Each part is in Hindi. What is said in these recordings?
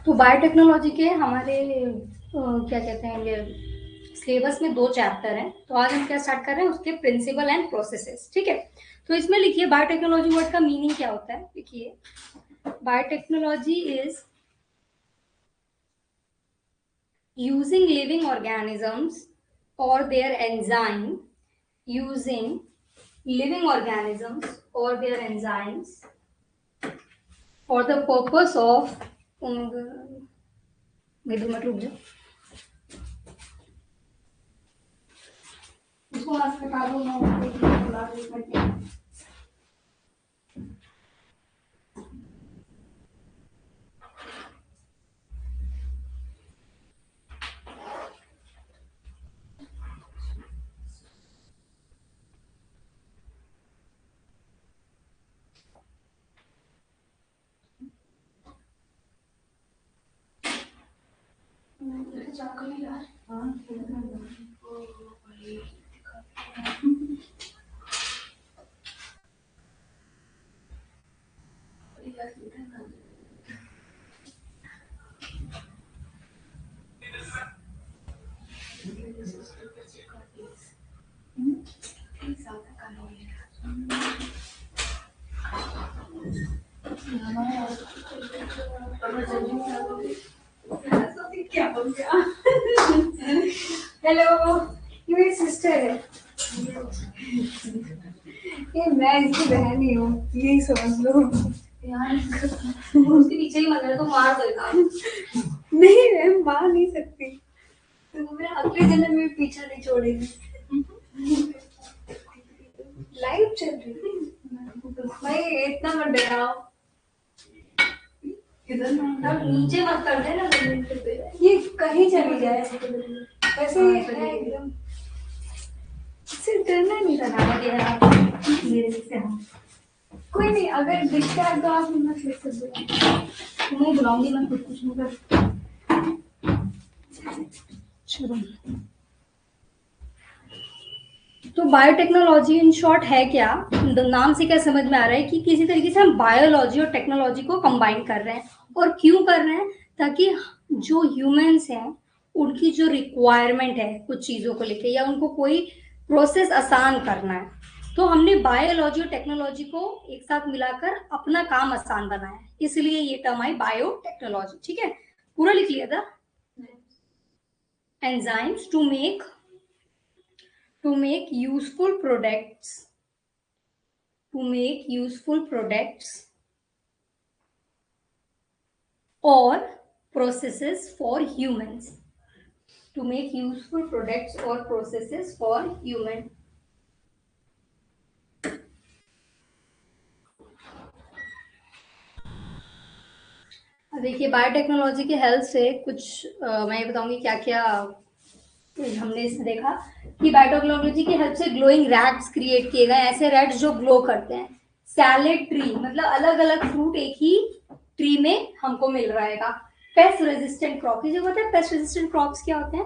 तो बायोटेक्नोलॉजी के हमारे क्या कहते हैं ये सिलेबस में 2 चैप्टर हैं। तो आज हम क्या स्टार्ट कर रहे हैं, उसके प्रिंसिपल एंड प्रोसेसेस। ठीक है, तो इसमें लिखिए बायोटेक्नोलॉजी वर्ड का मीनिंग क्या होता है। लिखिए biotechnology is using living organisms और their enzyme, using living organisms or their enzymes for the purpose of मत रुक जाओ, इसको वहां से हटा दो, मैं बुला रही हूँ। हेलो, ये मेरी सिस्टर है। ये मैं इसकी बहन ही हूँ, यही समझ लो यार। उसके पीछे ही मत तो मार देगा। नहीं, मैं मार नहीं सकती, तो मेरे अगले जन्म में पीछा नहीं छोड़ेगी। लाइव चल रही भाई, इतना मत डराओ। अब नीचे मत कर देना, ये कहीं चली जाए। वैसे ये है एकदम, इससे डरना नहीं था मेरे से। हम कोई नहीं, अगर दिखता है तो आप हिम्मत ले सकते हो। मैं बुलाऊंगी, मैं खुद कुछ नहीं कर। चलो, तो बायोटेक्नोलॉजी इन शॉर्ट है क्या? नाम से क्या समझ में आ रहा है कि किसी तरीके से हम बायोलॉजी और टेक्नोलॉजी को कंबाइन कर रहे हैं। और क्यों कर रहे हैं? ताकि जो ह्यूमंस हैं उनकी जो रिक्वायरमेंट है कुछ चीज़ों को लेके, या उनको कोई प्रोसेस आसान करना है, तो हमने बायोलॉजी और टेक्नोलॉजी को एक साथ मिलाकर अपना काम आसान बनाया है। इसलिए ये टर्म आई बायोटेक्नोलॉजी। ठीक है, पूरा लिख लिया था। Enzymes to make useful products, to make useful products or processes for humans, to make useful products or processes for human. देखिए बायोटेक्नोलॉजी की हेल्प से कुछ मैं बताऊंगी क्या क्या हमने इसमें देखा कि बायोटेक्नोलॉजी की हेल्प से ग्लोइंग रैट्स क्रिएट किए गए, ऐसे रैट्स जो ग्लो करते हैं। सैलेड ट्री, मतलब अलग अलग फ्रूट एक ही ट्री में हमको मिल रहेगा। पेस्ट रेजिस्टेंट क्रॉप, ये जो होता है पेस्ट रेजिस्टेंट क्रॉप्स क्या होते हैं?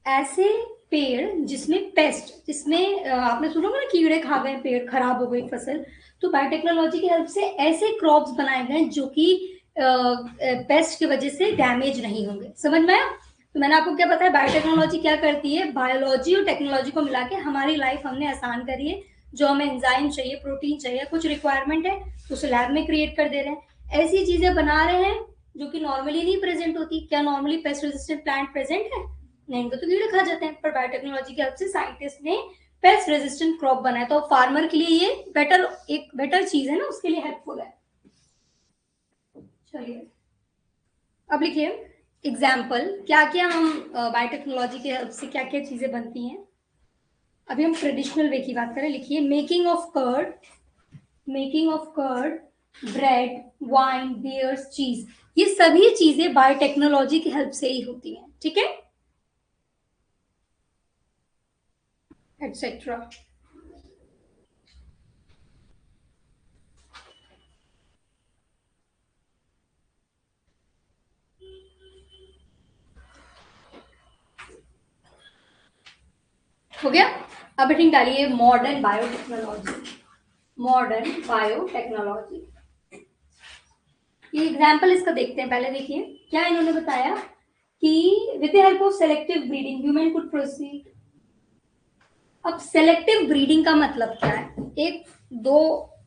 ऐसे पेड़ जिसमें पेस्ट, जिसमें आपने सुना होगा ना कीड़े खा गए पेड़, खराब हो गई फसल। तो बायोटेक्नोलॉजी की हेल्प से ऐसे क्रॉप्स बनाए गए जो कि पेस्ट की वजह से डैमेज नहीं होंगे। समझ में आया? तो मैंने आपको क्या बताया, बायोटेक्नोलॉजी क्या करती है, बायोलॉजी और टेक्नोलॉजी को मिला के हमारी लाइफ हमने आसान करी है। जो हमें एंजाइम चाहिए, प्रोटीन चाहिए, कुछ रिक्वायरमेंट है तो उसे लैब में क्रिएट कर दे रहे हैं। ऐसी चीजें बना रहे हैं जो कि नॉर्मली नहीं प्रेजेंट होती। क्या normally pest resistant plant present है? नहीं, तो कीड़े खा जाते हैं। पर बायोटेक्नोलॉजी की हेल्प से साइंटिस्ट ने पेस्ट रेजिस्टेंट क्रॉप बनाया, तो फार्मर के लिए ये बेटर चीज है ना, उसके लिए हेल्पफुल है। चलिए अब लिखिए एग्जाम्पल, क्या क्या हम बायोटेक्नोलॉजी के हेल्प से क्या क्या चीजें बनती हैं। अभी हम ट्रेडिशनल वे की बात करें। लिखिए making of curd, bread, wine, beers, cheese, ये सभी चीजें बायोटेक्नोलॉजी की हेल्प से ही होती हैं। ठीक है, एटसेट्रा। हो गया। अब हेडिंग डालिए मॉडर्न बायोटेक्नोलॉजी। मॉडर्न बायोटेक्नोलॉजी, ये एग्जाम्पल इसका देखते हैं। पहले देखिए क्या इन्होंने बताया कि with the help of selective breeding human could proceed. अब सेलेक्टिव ब्रीडिंग का मतलब क्या है? एक दो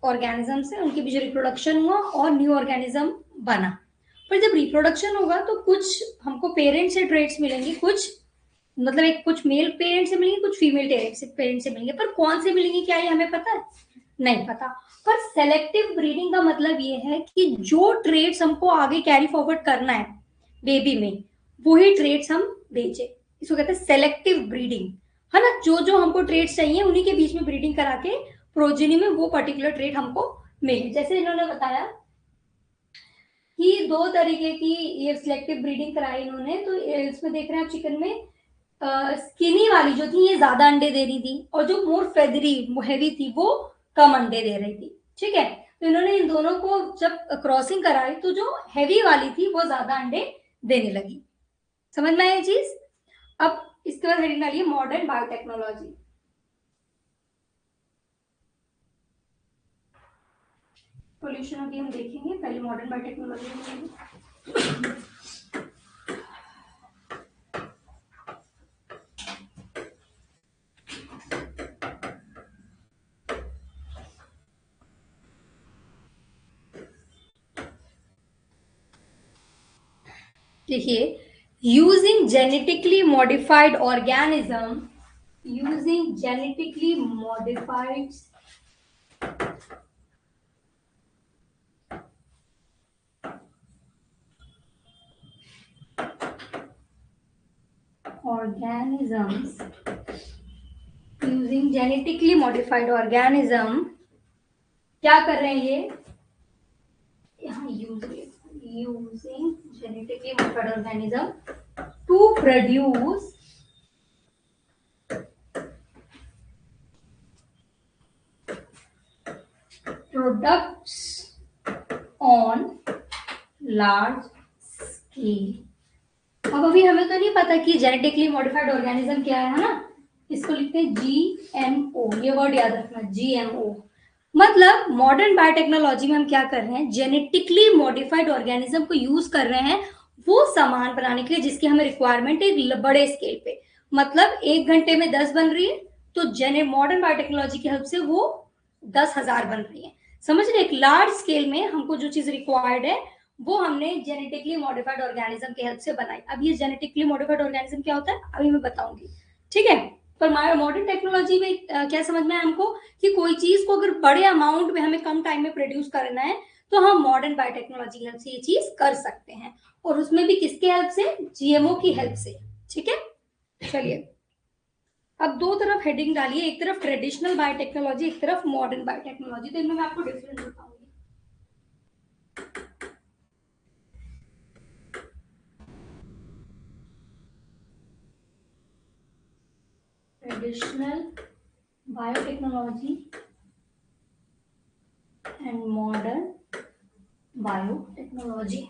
ऑर्गेनिज्म से उनके बीच रिप्रोडक्शन हुआ और न्यू ऑर्गेनिज्म बना, पर जब रिप्रोडक्शन होगा तो कुछ हमको पेरेंट से ट्रेट्स मिलेंगे, कुछ मतलब एक कुछ मेल पेरेंट से मिलेंगे, कुछ फीमेल पेरेंट से मिलेंगे, पर कौन से मिलेंगे क्या ये हमें पता है? नहीं पता। पर सेलेक्टिव ब्रीडिंग का मतलब ये है कि जो ट्रेट्स हमको आगे कैरी फॉरवर्ड करना है बेबी में, वही ट्रेट्स हम भेजे। इसको कहते हैं सेलेक्टिव ब्रीडिंग, है ना। जो जो हमको ट्रेट्स चाहिए उन्हीं के बीच में ब्रीडिंग करा के प्रोजेनी में वो पर्टिकुलर ट्रेट हमको मिले। जैसे इन्होंने बताया कि दो तरीके की ये सिलेक्टिव ब्रीडिंग कराई इन्होंने, तो इसमें देख रहे हैं आप चिकन में स्किनी वाली जो थी ये ज्यादा अंडे दे रही थी, और जो मोर फेदरी हैवी थी वो कम अंडे दे रही थी। ठीक है, तो इन्होंने इन दोनों को जब क्रॉसिंग कराई तो जो हैवी वाली थी वो ज्यादा अंडे देने लगी। समझ में आया ये चीज? अब इसके बाद हेडिंग डालिए मॉडर्न बायोटेक्नोलॉजी। पोल्यूशन अभी हम देखेंगे, पहले मॉडर्न बायोटेक्नोलॉजी में। देखिए, using genetically modified organism, using genetically modified organisms, using genetically modified organism, क्या कर रहे हैं ये यहाँ using genetically modified organism to produce products on large scale। अब अभी हमें तो नहीं पता कि जेनेटिकली मॉडिफाइड ऑर्गेनिज्म क्या है ना, इसको लिखते हैं जीएमओ। ये वर्ड याद रखना, जीएमओ मतलब मॉडर्न बायोटेक्नोलॉजी में हम क्या कर रहे हैं, जेनेटिकली मॉडिफाइड ऑर्गेनिज्म को यूज कर रहे हैं वो सामान बनाने के लिए जिसकी हमें रिक्वायरमेंट है बड़े स्केल पे। मतलब 1 घंटे में 10 बन रही है, तो मॉडर्न बायोटेक्नोलॉजी की हेल्प से वो 10,000 बन रही है। समझ रहे? एक लार्ज स्केल में हमको जो चीज रिक्वायर्ड है वो हमने जेनेटिकली मॉडिफाइड ऑर्गेनिज्म की हेल्प से बनाई। अब ये जेनेटिकली मॉडिफाइड ऑर्गेनिज्म क्या होता है अभी मैं बताऊंगी, ठीक है। पर मॉडर्न टेक्नोलॉजी में क्या समझ में है हमको कि कोई चीज को अगर बड़े अमाउंट में हमें कम टाइम में प्रोड्यूस करना है तो हम मॉडर्न बायोटेक्नोलॉजी की हेल्प से ये चीज कर सकते हैं, और उसमें भी किसके हेल्प से? जीएमओ की हेल्प से। ठीक है, चलिए अब दो तरफ हेडिंग डालिए, एक तरफ ट्रेडिशनल बायोटेक्नोलॉजी, एक तरफ मॉडर्न बायोटेक्नोलॉजी। तो इनमें मैं आपको डिफरेंस बताऊंगी। Traditional biotechnology and modern biotechnology,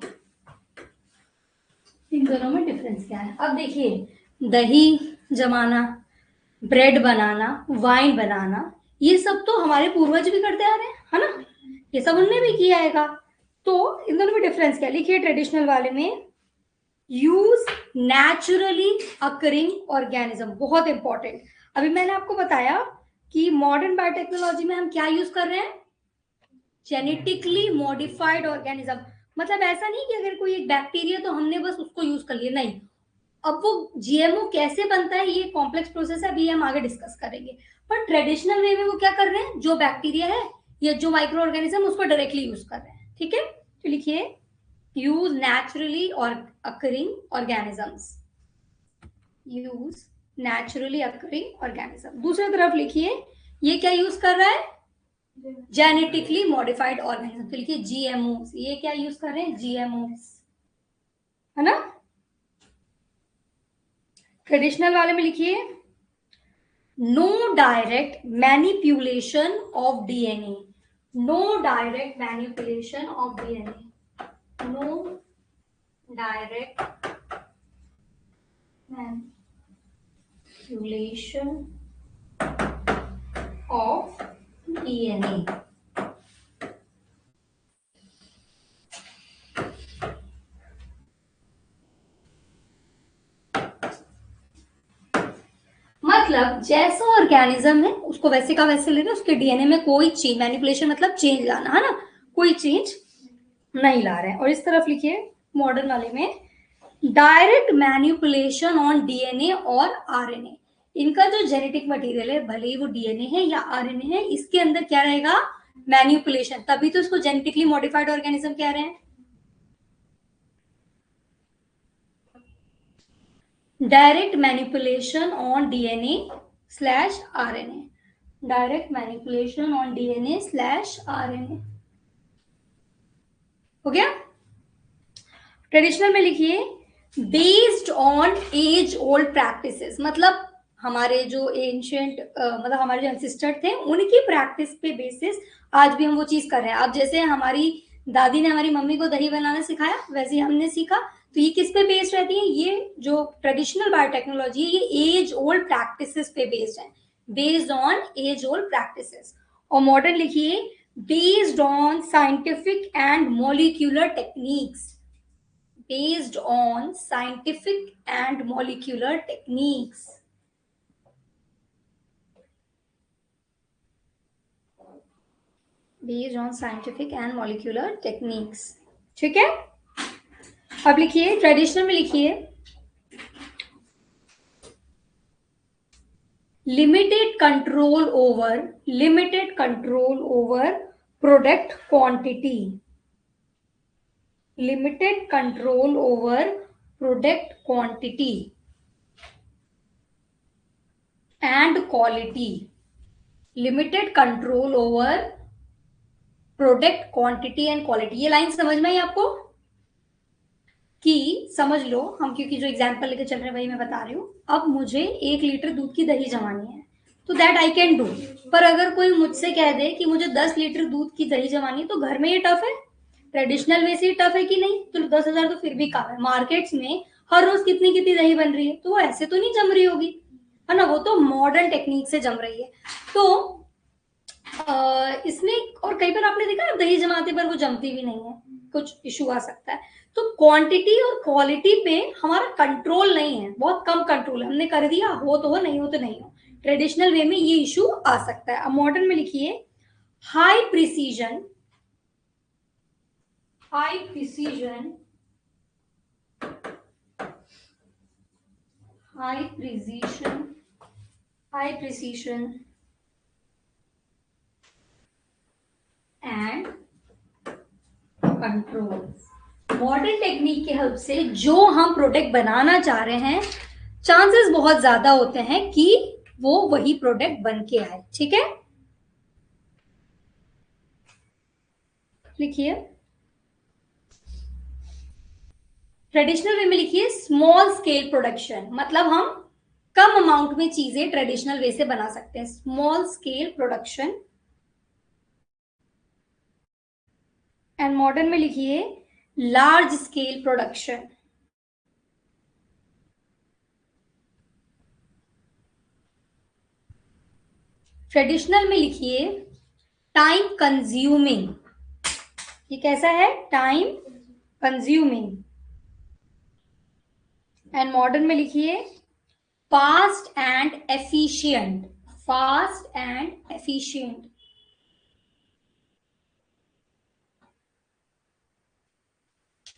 इन दोनों में डिफरेंस क्या है? अब देखिए, दही जमाना, ब्रेड बनाना, वाइन बनाना, ये सब तो हमारे पूर्वज भी करते आ रहे हैं, है ना। ये सब उनने भी किया है। तो इन दोनों में डिफरेंस क्या? लिखिए ट्रेडिशनल वाले में यूज नेचुरली अकरिंग ऑर्गेनिज्म, बहुत इंपॉर्टेंट। अभी मैंने आपको बताया कि मॉडर्न बायोटेक्नोलॉजी में हम क्या यूज कर रहे हैं, जेनेटिकली मॉडिफाइड ऑर्गेनिज्म। मतलब ऐसा नहीं कि अगर कोई एक बैक्टीरिया तो हमने बस उसको यूज कर लिया, नहीं। अब वो जीएमओ कैसे बनता है ये कॉम्प्लेक्स प्रोसेस है, अभी हम आगे डिस्कस करेंगे। पर ट्रेडिशनल वे में वो क्या कर रहे हैं, जो बैक्टीरिया है या जो माइक्रो ऑर्गेनिज्म उसको डायरेक्टली यूज कर रहे हैं। ठीक है, तो लिखिए यूज नेचुरली और occurring organisms, use naturally occurring organism. दूसरी तरफ लिखिए ये क्या यूज कर रहा है, जेनेटिकली मॉडिफाइड ऑर्गेनिज्म। तो लिखिए जीएमओ, ये क्या यूज कर रहे हैं, जीएमओ, है ना। ट्रेडिशनल वाले में लिखिए no direct manipulation of DNA, no direct manipulation of DNA, no direct manipulation of DNA. मतलब जैसा ऑर्गेनिज्म है उसको वैसे का वैसे लेना, उसके डीएनए में कोई चेंज, मैनिपुलेशन मतलब चेंज लाना, है ना, कोई चेंज नहीं ला रहे हैं। और इस तरफ लिखिए मॉडर्न वाले में, डायरेक्ट मैनिपुलेशन ऑन डीएनए और आरएनए। इनका जो जेनेटिक मटेरियल है, भले ही वो डीएनए है या आरएनए है, इसके अंदर क्या रहेगा, मैनिपुलेशन, तभी तो इसको जेनेटिकली मॉडिफाइड ऑर्गेनिज्म कह रहे हैं। Direct manipulation on DNA slash RNA, direct manipulation on DNA slash RNA, हो गया। ट्रेडिशनल में लिखिए based on age old practices, मतलब हमारे जो एंशियंट मतलब हमारे जो एंसिस्टर थे उनकी प्रैक्टिस पे बेसिस आज भी हम वो चीज कर रहे हैं। अब जैसे हमारी दादी ने हमारी मम्मी को दही बनाना सिखाया, वैसे ही हमने सीखा, तो ये किस पे बेस्ड रहती है, ये जो ट्रेडिशनल बायोटेक्नोलॉजी है ये एज ओल्ड प्रैक्टिसेस पे बेस्ड है, based on age old practices. और मॉडर्न लिखिए based on scientific and molecular techniques, based on scientific and molecular techniques. Based on scientific and molecular techniques. ठीक है, अब लिखिए ट्रेडिशनल में लिखिए limited control over product quantity, limited control over product quantity and quality, limited control over product quantity and quality. ये लाइन समझ में आई आपको कि समझ लो, हम क्योंकि जो एग्जांपल लेके चल रहे हैं वही मैं बता रही हूँ। अब मुझे 1 लीटर दूध की दही जमानी है तो दैट आई कैन डू, पर अगर कोई मुझसे कह दे कि मुझे 10 लीटर दूध की दही जमानी है, तो घर में ये टफ है, ट्रेडिशनल वे से टफ है कि नहीं, तो 10,000 तो फिर भी कम है। मार्केट्स में हर रोज कितनी कितनी दही बन रही है, तो वो ऐसे तो नहीं जम रही होगी, है ना, वो तो मॉडर्न टेक्निक से जम रही है। तो इसमें और कई बार आपने देखा ना दही जमाते पर वो जमती भी नहीं है, कुछ इशू आ सकता है। तो क्वांटिटी और क्वालिटी पे हमारा कंट्रोल नहीं है, बहुत कम कंट्रोल है, हमने कर दिया, हो तो हो, नहीं हो तो नहीं हो। ट्रेडिशनल वे में ये इशू आ सकता है। अब मॉडर्न में लिखिए high precision, high precision, high precision, high precision and control. Modern technique के हेल्प से जो हम प्रोडक्ट बनाना चाह रहे हैं, चांसेस बहुत ज्यादा होते हैं कि वो वही प्रोडक्ट बन के आए। ठीक है, लिखिए ट्रेडिशनल वे में लिखिए स्मॉल स्केल प्रोडक्शन, मतलब हम कम अमाउंट में चीजें ट्रेडिशनल वे से बना सकते हैं, small scale production. And modern में लिखिए लार्ज स्केल प्रोडक्शन। ट्रेडिशनल में लिखिए टाइम कंज्यूमिंग, ये कैसा है, टाइम कंज्यूमिंग। एंड मॉडर्न में लिखिए fast and efficient, fast and efficient.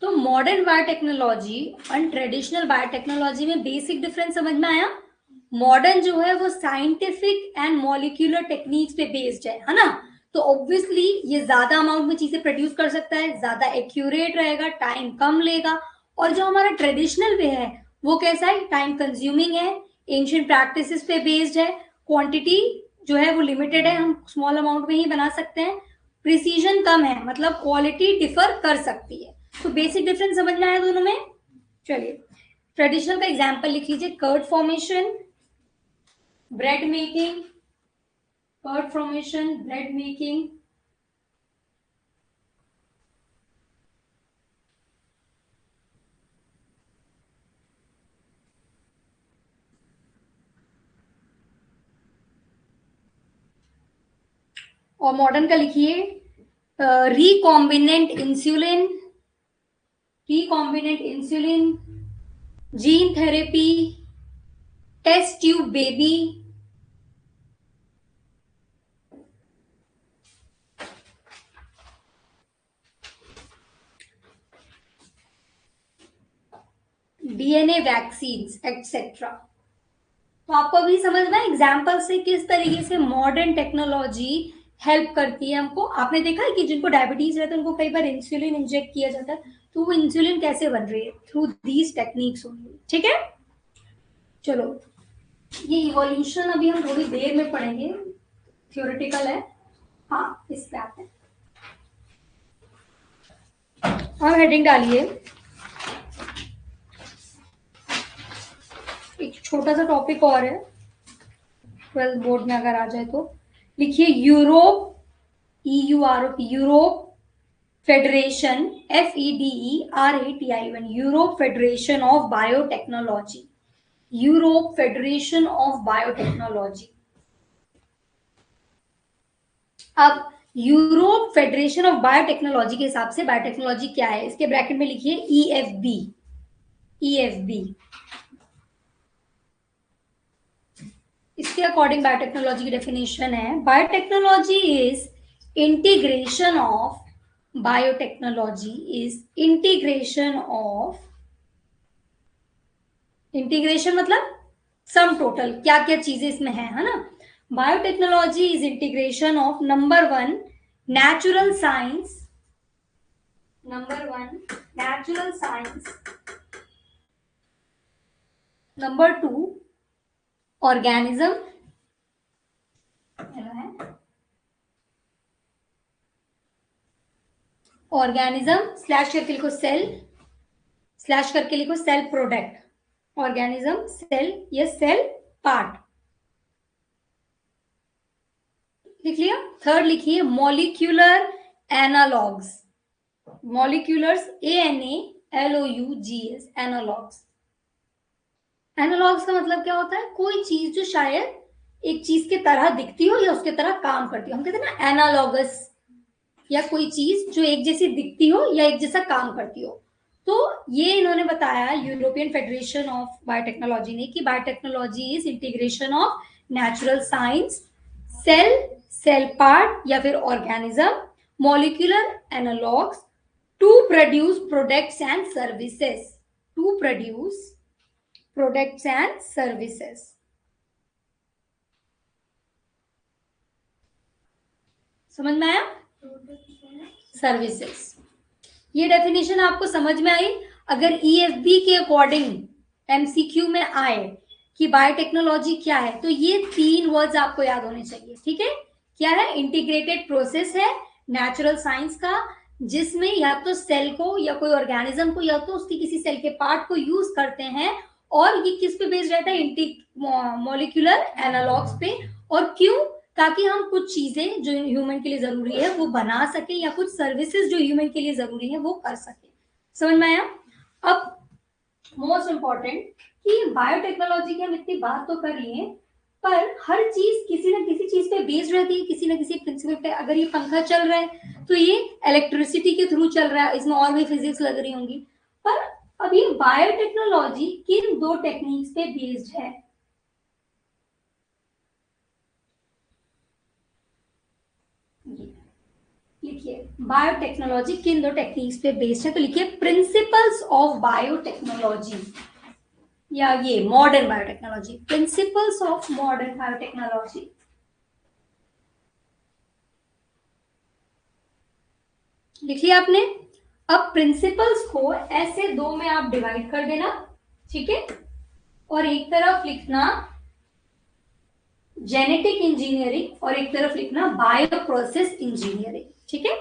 तो मॉडर्न बायोटेक्नोलॉजी और ट्रेडिशनल बायोटेक्नोलॉजी में बेसिक डिफरेंस समझ में आया। मॉडर्न जो है वो साइंटिफिक एंड मॉलिक्यूलर टेक्निक्स पे बेस्ड है ना, तो ऑब्वियसली ये ज्यादा अमाउंट में चीजें प्रोड्यूस कर सकता है, ज्यादा एक्यूरेट रहेगा, टाइम कम लेगा। और जो हमारा ट्रेडिशनल वे है वो कैसा है, टाइम कंज्यूमिंग है, एंशिएंट प्रैक्टिसेस पे बेस्ड है, क्वांटिटी जो है वो लिमिटेड है, हम स्मॉल अमाउंट में ही बना सकते हैं, प्रिसीजन कम है, मतलब क्वालिटी डिफर कर सकती है। तो बेसिक डिफरेंस समझ में आया दोनों में। चलिए ट्रेडिशनल का एग्जांपल लिख लीजिए, curd formation, bread making, curd formation, bread making, और मॉडर्न का लिखिए recombinant insulin, recombinant insulin, gene therapy, test tube baby, DNA vaccines etcetera. तो आपको अभी समझ में एग्जाम्पल से किस तरीके से मॉडर्न टेक्नोलॉजी हेल्प करती है हमको। आपने देखा है कि जिनको डायबिटीज रहता है उनको कई बार इंसुलिन इंजेक्ट किया जाता है, तो वो इंसुलिन कैसे बन रही है? Through these techniques only. ठीक है, चलो ये इवोल्यूशन अभी हम थोड़ी देर में पढ़ेंगे, थियोरेटिकल है। हाँ, इस पे आते हैं। हाँ, हेडिंग डालिए। एक छोटा सा टॉपिक और है, 12th बोर्ड में अगर आ जाए तो लिखिए Europe, Europe federation, FEDERATION, Europe federation of biotechnology, Europe federation of biotechnology. अब यूरोप फेडरेशन ऑफ बायोटेक्नोलॉजी के हिसाब से बायोटेक्नोलॉजी क्या है, इसके ब्रैकेट में लिखिए EFB, EFB। इसके अकॉर्डिंग बायोटेक्नोलॉजी की डेफिनेशन है, biotechnology is integration of, biotechnology is integration of, integration मतलब सम टोटल, क्या क्या चीजें इसमें है ना। Biotechnology is integration of number 1 natural science, number 1 natural science, number 2 organism, organism slash करके लिखो सेल, स्लैश करके लिखो सेल प्रोडक्ट, ऑर्गेनिज्म सेल या सेल पार्ट, लिख लिया। थर्ड लिखिए molecular analogs, moleculars ANALOUGS, analogs. Analogs का मतलब क्या होता है? कोई चीज जो शायद एक चीज के तरह दिखती हो या उसके तरह काम करती हो, हम कहते हैं ना एनालॉगस, या कोई चीज जो एक जैसी दिखती हो या एक जैसा काम करती हो। तो ये इन्होंने बताया यूरोपियन फेडरेशन ऑफ बायोटेक्नोलॉजी ने कि biotechnology is integration of natural science, cell, cell part या फिर organism, molecular analogs to produce products and services, to produce products and services. समझ में आया? सर्विसेज, ये डेफिनेशन आपको समझ में आई? अगर EFB के अकॉर्डिंग MCQ में आए कि बायोटेक्नोलॉजी क्या है, तो ये 3 वर्ड्स आपको याद होने चाहिए। ठीक है, क्या है? इंटीग्रेटेड प्रोसेस है नेचुरल साइंस का, जिसमें या तो सेल को या कोई ऑर्गेनिज्म को या तो उसकी किसी सेल के पार्ट को यूज करते हैं, और ये किस पे बेस्ड रहता है? मॉलिक्यूलर एनालॉग्स पे। और क्यों? ताकि हम कुछ चीजें जो ह्यूमन के लिए जरूरी है वो बना सके, या कुछ सर्विसेज जो ह्यूमन के लिए जरूरी है वो कर सके। समझ में आया? अब मोस्ट इंपॉर्टेंट कि बायोटेक्नोलॉजी की हम इतनी बात तो कर लिए, पर हर चीज किसी ना किसी चीज पे बेस्ड रहती है, किसी ना किसी प्रिंसिपल पे। अगर ये पंखा चल रहा है तो ये इलेक्ट्रिसिटी के थ्रू चल रहा है, इसमें और भी फिजिक्स लग रही होंगी। पर अब ये बायोटेक्नोलॉजी किन 2 टेक्निक्स पे बेस्ड है? लिखिए बायोटेक्नोलॉजी किन 2 टेक्निक्स पे बेस्ड है, तो लिखिए प्रिंसिपल्स ऑफ बायोटेक्नोलॉजी, या ये modern biotechnology, principles of modern biotechnology. लिख लिया आपने? अब प्रिंसिपल्स को ऐसे 2 में आप डिवाइड कर देना, ठीक है, और एक तरफ लिखना जेनेटिक इंजीनियरिंग और एक तरफ लिखना बायो प्रोसेस इंजीनियरिंग। ठीक है,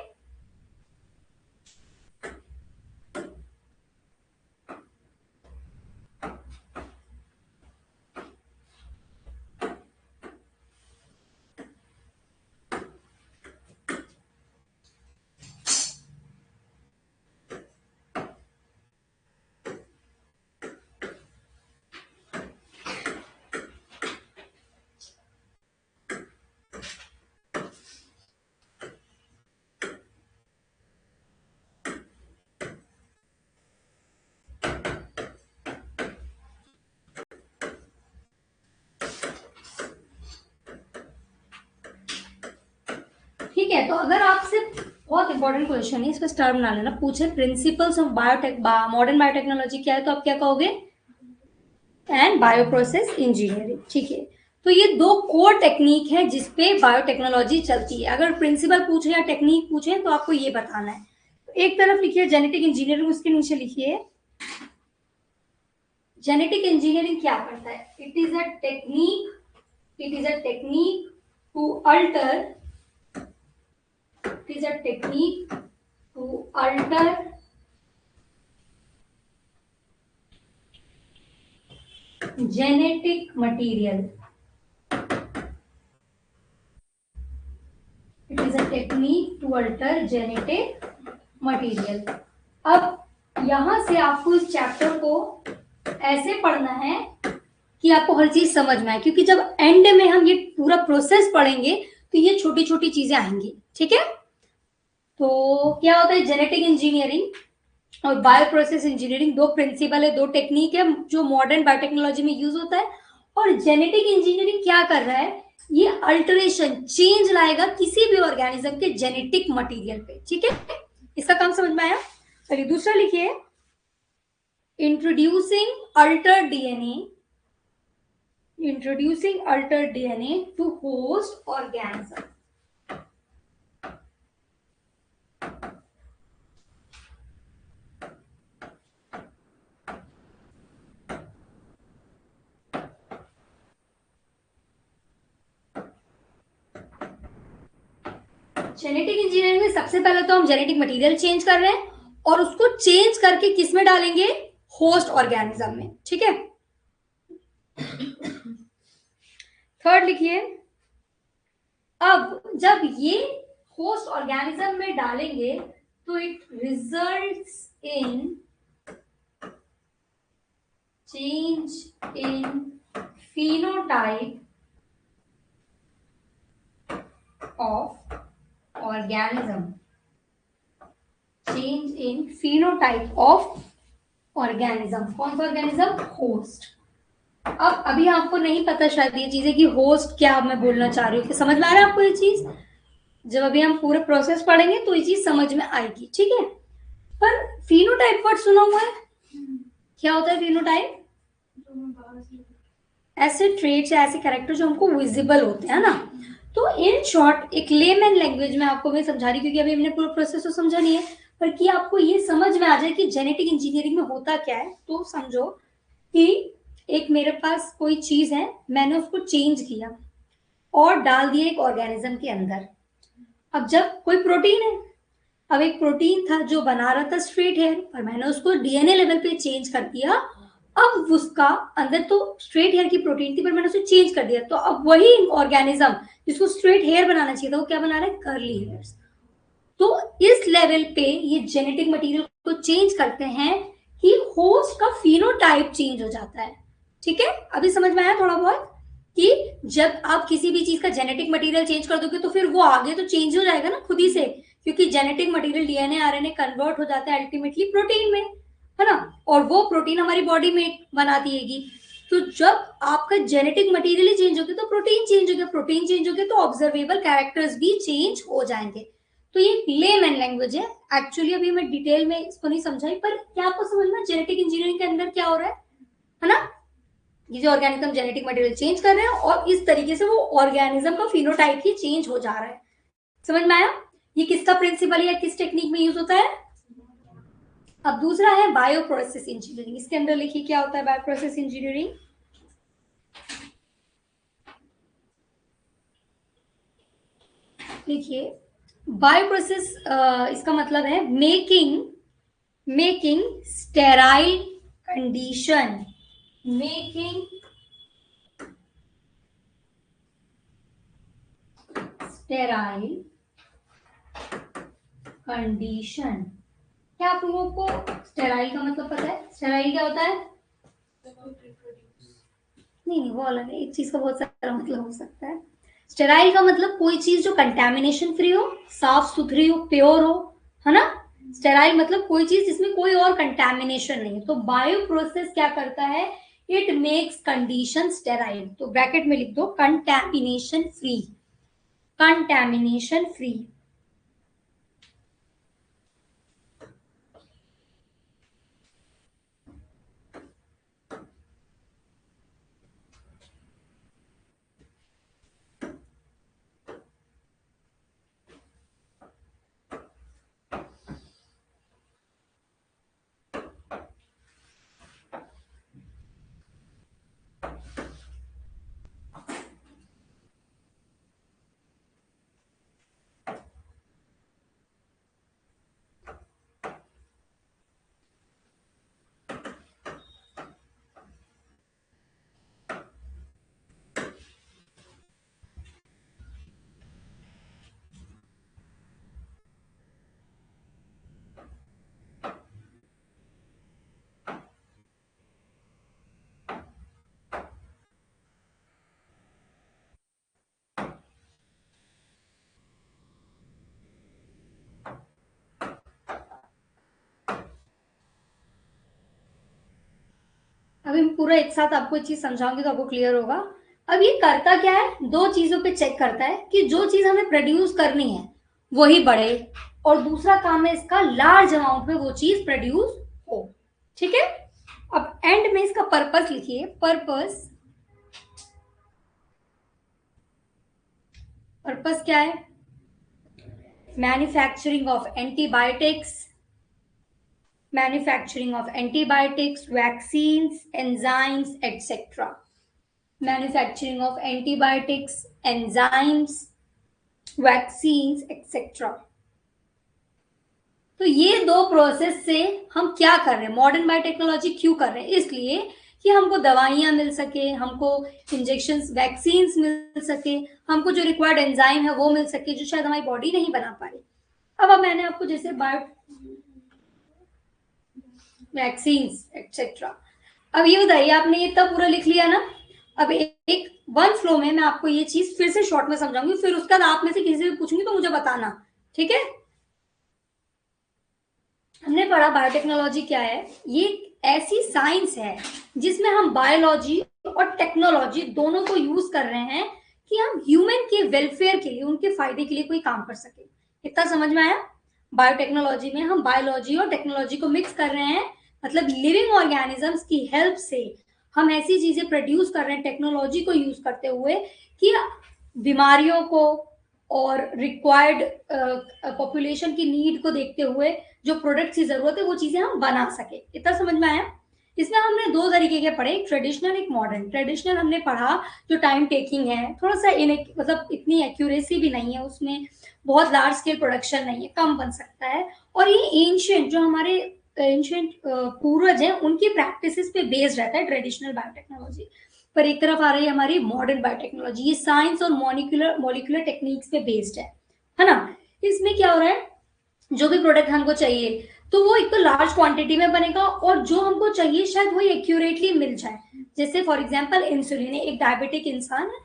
ठीक है, तो अगर आपसे बहुत इंपॉर्टेंट क्वेश्चन है, इसका स्टार बना लेना, पूछे प्रिंसिपल्स ऑफ मॉडर्न बायोटेक्नोलॉजी क्या है, तो आप क्या कहोगे? And bioprocess engineering. ठीक है, तो ये दो कोर टेक्निक है जिसपे बायोटेक्नोलॉजी चलती है। अगर प्रिंसिपल पूछे या टेक्निक पूछे तो आपको ये बताना है। एक तरफ लिखिए जेनेटिक इंजीनियरिंग, उसके नीचे लिखिए जेनेटिक इंजीनियरिंग क्या करता है? It is a technique to alter genetic material. It is a technique to alter genetic material. अब यहां से आपको इस चैप्टर को ऐसे पढ़ना है कि आपको हर चीज समझ में आए, क्योंकि जब एंड में हम ये पूरा प्रोसेस पढ़ेंगे तो ये छोटी छोटी चीजें आएंगी। ठीक है, तो क्या होता है जेनेटिक इंजीनियरिंग और बायोप्रोसेस इंजीनियरिंग? दो प्रिंसिपल है, दो टेक्निक है जो मॉडर्न बायोटेक्नोलॉजी में यूज होता है। और जेनेटिक इंजीनियरिंग क्या कर रहा है? ये अल्टरेशन, चेंज लाएगा किसी भी ऑर्गेनिज्म के जेनेटिक मटेरियल पे। ठीक है, इसका काम समझ में आया? चलिए दूसरा लिखिए, introducing altered DNA to host organism. Genetic engineering में सबसे पहले तो हम जेनेटिक मटेरियल चेंज कर रहे हैं और उसको चेंज करके किस में डालेंगे? होस्ट ऑर्गेनिज्म में। ठीक है, थर्ड लिखिए, अब जब ये होस्ट ऑर्गेनिज्म में डालेंगे तो it results in change in phenotype of organism, change in phenotype of organism। कौन सा ऑर्गेनिज्म? होस्ट। अब अभी आपको नहीं पता शायद ये चीजें कि होस्ट क्या मैं बोलना चाह रही हूँ, समझ में आ रहा है आपको ये चीज? जब अभी हम पूरे प्रोसेस पढ़ेंगे तो ये चीज समझ में आएगी। ठीक है, पर फिनोटाइप वर्ड सुना हुआ है? क्या होता है फिनोटाइप? ऐसे ट्रेट्स या ऐसे कैरेक्टर जो हमको विजिबल होते हैं ना। तो इन शॉर्ट एक लेमैन लैंग्वेज में आपको मैं समझा रही, क्योंकि अभी हमने पूरा प्रोसेस तो समझा नहीं है, पर कि आपको ये समझ में आ जाए कि जेनेटिक इंजीनियरिंग में होता क्या है। तो समझो कि एक मेरे पास कोई चीज है, मैंने उसको चेंज किया और डाल दिया एक ऑर्गेनिज्म के अंदर। अब जब कोई प्रोटीन है, अब एक प्रोटीन था जो बना रहा था स्ट्रेट हेयर, और मैंने उसको डीएनए लेवल पे चेंज कर दिया। अब उसका अंदर तो स्ट्रेट हेयर की प्रोटीन थी, पर मैंने उसे चेंज कर दिया, तो अब वही ऑर्गेनिज्म जिसको स्ट्रेट हेयर बनाना चाहिए था वो क्या बना रहा है? Curly hairs. तो इस लेवल पे ये जेनेटिक मटेरियल को चेंज करते हैं कि होस्ट का फिनोटाइप चेंज हो जाता है। ठीक है, अभी समझ में आया थोड़ा बहुत कि जब आप किसी भी चीज का जेनेटिक मटेरियल चेंज कर दोगे तो फिर वो आगे तो चेंज हो जाएगा ना खुद ही से, क्योंकि genetic material DNA RNA convert हो जाता है अल्टीमेटली प्रोटीन में, है ना, और वो प्रोटीन हमारी बॉडी में बनाती है। तो जब आपका जेनेटिक मटेरियल ही चेंज हो गया तो प्रोटीन चेंज हो गया, प्रोटीन चेंज हो गया तो ऑब्जर्वेबल कैरेक्टर्स भी चेंज हो जाएंगे। तो ये लेमैन लैंग्वेज है एक्चुअली, अभी मैं डिटेल में इसको नहीं समझाई, पर क्या आपको समझना जेनेटिक इंजीनियरिंग के अंदर क्या हो रहा है ना? ये जो ऑर्गेनिज्म जेनेटिक मटेरियल चेंज कर रहे हैं और इस तरीके से वो ऑर्गेनिज्म का फिनोटाइप ही चेंज हो जा रहा है। समझ में आया? ये किसका प्रिंसिपल या किस टेक्निक में यूज होता है? अब दूसरा है बायोप्रोसेस इंजीनियरिंग। इसके अंदर लिखिए क्या होता है बायोप्रोसेस इंजीनियरिंग। लिखिए बायोप्रोसेस, इसका मतलब है making sterile condition, sterile condition. क्या आप लोगों को स्टेराइल का मतलब पता है? स्टेराइल क्या होता है? नहीं, वो अलग है, एक चीज का बहुत सारा मतलब हो सकता है। स्टेराइल का मतलब कोई चीज जो कंटेमिनेशन फ्री हो, साफ सुथरी हो, प्योर हो, है ना। स्टेराइल मतलब कोई चीज जिसमें कोई और कंटेमिनेशन नहीं। तो बायो प्रोसेस क्या करता है? It makes condition sterile. तो ब्रैकेट में लिख दो कंटेमिनेशन फ्री, कंटेमिनेशन फ्री। अभी मैं पूरा एक साथ आपको चीज समझाऊंगी तो आपको क्लियर होगा। अब ये करता क्या है, दो चीजों पे चेक करता है कि जो चीज हमें प्रोड्यूस करनी है वही बढ़े, और दूसरा काम है इसका लार्ज अमाउंट में वो चीज प्रोड्यूस हो। ठीक है, अब एंड में इसका पर्पस लिखिए। पर्पस, पर्पस क्या है? Manufacturing of antibiotics, manufacturing of antibiotics, vaccines, enzymes etcetera. Manufacturing of antibiotics, enzymes, vaccines etcetera. तो ये दो प्रोसेस से हम क्या कर रहे हैं, मॉडर्न बायोटेक्नोलॉजी क्यों कर रहे हैं? इसलिए कि हमको दवाइयां मिल सके, हमको इंजेक्शन वैक्सीन्स मिल सके, हमको जो रिक्वायर्ड एंजाइम है वो मिल सके जो शायद हमारी बॉडी नहीं बना पा रही। अब मैंने आपको जैसे बायो वैक्सीन्स एक्सेट्रा, अब ये बताइए आपने ये तब पूरा लिख लिया ना। अब एक वन फ्लो में मैं आपको ये चीज फिर से शॉर्ट में समझाऊंगी, फिर उसके बाद आप में से किसी से पूछूंगी तो मुझे बताना। ठीक है, हमने पढ़ा बायोटेक्नोलॉजी क्या है। ये ऐसी साइंस है जिसमें हम बायोलॉजी और टेक्नोलॉजी दोनों को यूज कर रहे हैं कि हम ह्यूमन के वेलफेयर के लिए, उनके फायदे के लिए कोई काम कर सके। इतना समझ में आया? बायोटेक्नोलॉजी में हम बायोलॉजी और टेक्नोलॉजी को मिक्स कर रहे हैं, मतलब लिविंग ऑर्गेनिजम्स की हेल्प से हम ऐसी चीजें प्रोड्यूस कर रहे हैं टेक्नोलॉजी को यूज करते हुए कि बीमारियों को और रिक्वायर्ड पॉपुलेशन की नीड को देखते हुए जो प्रोडक्ट की जरूरत है वो चीजें हम बना सके। इतना समझ में आया? इसमें हमने दो तरीके के पढ़े, एक ट्रेडिशनल एक मॉडर्न। ट्रेडिशनल हमने पढ़ा जो टाइम टेकिंग है, थोड़ा सा मतलब इतनी एक्यूरेसी भी नहीं है उसमें, बहुत लार्ज स्केल प्रोडक्शन नहीं है, कम बन सकता है। और ये एंशियंट जो हमारे एंशियंट पूर्वज हैं उनकी प्रैक्टिसेस पे बेस्ड रहता है ट्रेडिशनल बायोटेक्नोलॉजी। पर एक तरफ आ रही है हमारी मॉडर्न बायोटेक्नोलॉजी, ये साइंस और मॉलिक्यूलर मॉलिक्यूलर टेक्निक्स पे बेस्ड है ना। इसमें क्या हो रहा है, जो भी प्रोडक्ट हमको चाहिए तो वो एक तो लार्ज क्वांटिटी में बनेगा, और जो हमको चाहिए शायद वो एक्यूरेटली मिल जाए। जैसे फॉर एग्जांपल इंसुलिन है, एक डायबिटिक इंसान है,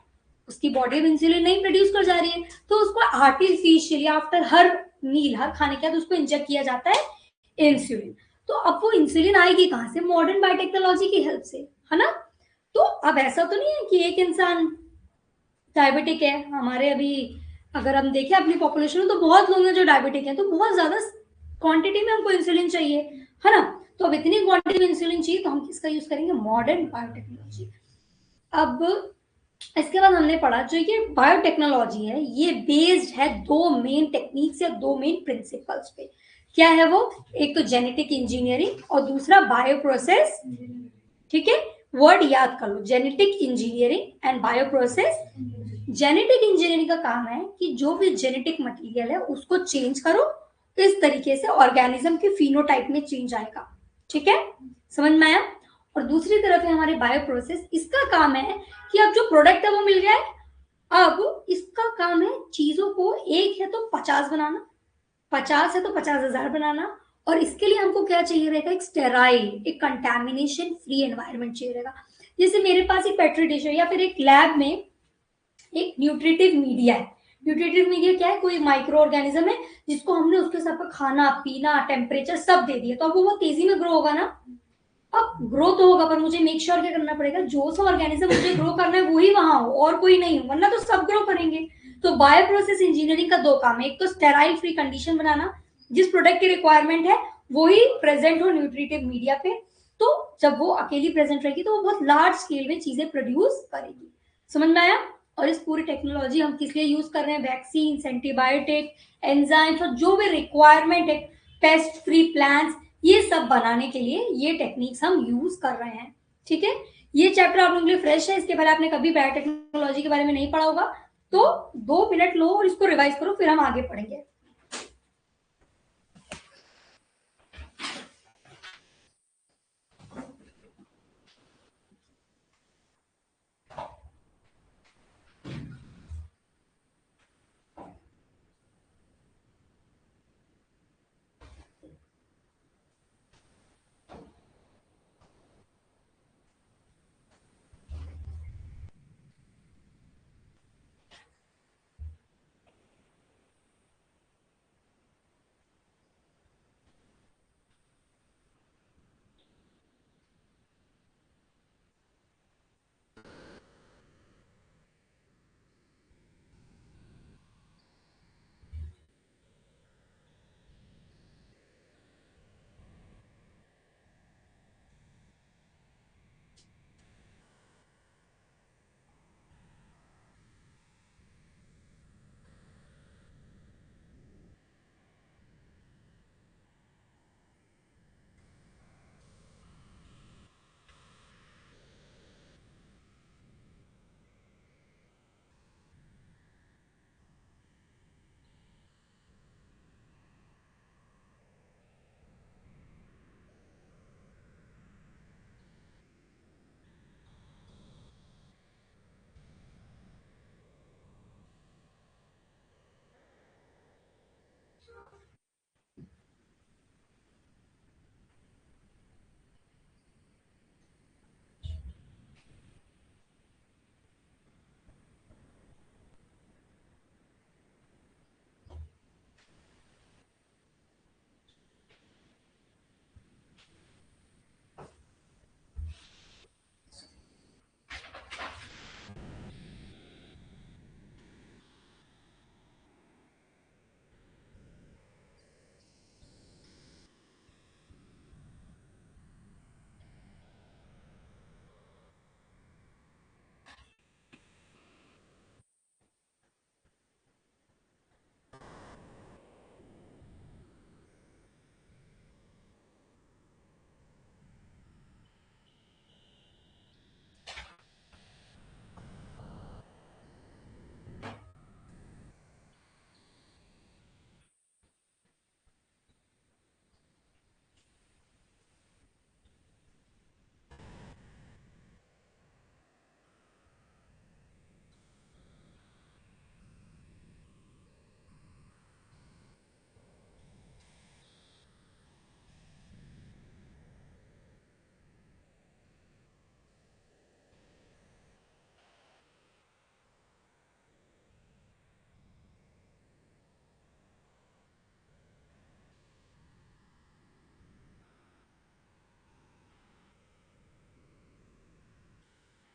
उसकी बॉडी में इंसुलिन नहीं प्रोड्यूस कर जा रही है, तो उसको आर्टिफिशियली आफ्टर हर मील, हर खाने के बाद उसको इंजेक्ट किया जाता है इंसुलिन। तो अब वो इंसुलिन आएगी कहाँ से? मॉडर्न बायोटेक्नोलॉजी की हेल्प से, है ना। तो अब ऐसा तो नहीं है कि एक इंसान डायबिटिक है हमारे, अभी अगर हम देखें अपनी पॉपुलेशन में तो बहुत लोग हैं जो डायबिटिक हैं, तो बहुत ज्यादा क्वांटिटी में हमको इंसुलिन चाहिए, है ना। तो अब इतनी क्वांटिटी में इंसुलिन चाहिए तो हम किसका यूज करेंगे? Modern biotechnology. अब इसके बाद हमने पढ़ा जो ये बायोटेक्नोलॉजी है ये बेस्ड है दो मेन टेक्निक्स या दो मेन प्रिंसिपल्स पे। क्या है वो? एक तो जेनेटिक इंजीनियरिंग और दूसरा बायो प्रोसेस। ठीक है, वर्ड याद कर लो, genetic engineering and bioprocess. Genetic engineering का काम है कि जो भी जेनेटिक मटेरियल है उसको चेंज करो, इस तरीके से ऑर्गेनिज्म के फिनोटाइप में चेंज आएगा। ठीक है, समझ में आया? और दूसरी तरफ है हमारे बायो प्रोसेस, इसका काम है कि अब जो प्रोडक्ट है वो मिल जाए। अब इसका काम है चीजों को एक है तो 50 बनाना, 50 है तो 50,000 बनाना, और इसके लिए हमको क्या चाहिए रहेगा? एक स्टेराइल, एक कंटेमिनेशन फ्री एनवायरनमेंट चाहिए रहेगा। जैसे मेरे पास एक पेट्री डिश है या फिर एक लैब में एक न्यूट्रिटिव मीडिया है। न्यूट्रिटिव मीडिया क्या है? कोई माइक्रो ऑर्गेनिज्म है जिसको हमने उसके साथ खाना पीना टेम्परेचर सब दे दिया, तो अब वो बहुत तेजी में ग्रो होगा ना। अब ग्रो तो होगा पर मुझे मेक श्योर क्या करना पड़ेगा, जो सा ऑर्गेनिज्म मुझे ग्रो करना है वही वहां हो और कोई नहीं हो, वरना तो सब ग्रो करेंगे। तो बायो प्रोसेस इंजीनियरिंग का दो काम है, एक तो स्टेराइल फ्री कंडीशन बनाना, जिस प्रोडक्ट की रिक्वायरमेंट है वही प्रेजेंट हो न्यूट्रिटिव मीडिया पे। तो जब वो अकेली प्रेजेंट रहेगी तो वो बहुत लार्ज स्केल में चीजें प्रोड्यूस करेगी। समझ में आया? और इस पूरी टेक्नोलॉजी हम किस लिए यूज कर रहे हैं? वैक्सीन, एंटीबायोटिक, एंजाइम्स और जो भी रिक्वायरमेंट है, पेस्ट फ्री प्लांट्स, ये सब बनाने के लिए ये टेक्निक्स हम यूज कर रहे हैं। ठीक है, ये चैप्टर आप लोगों के लिए फ्रेश है, इसके पहले आपने कभी बायोटेक्नोलॉजी के बारे में नहीं पढ़ा होगा, तो 2 मिनट लो और इसको रिवाइज करो, फिर हम आगे पढ़ेंगे।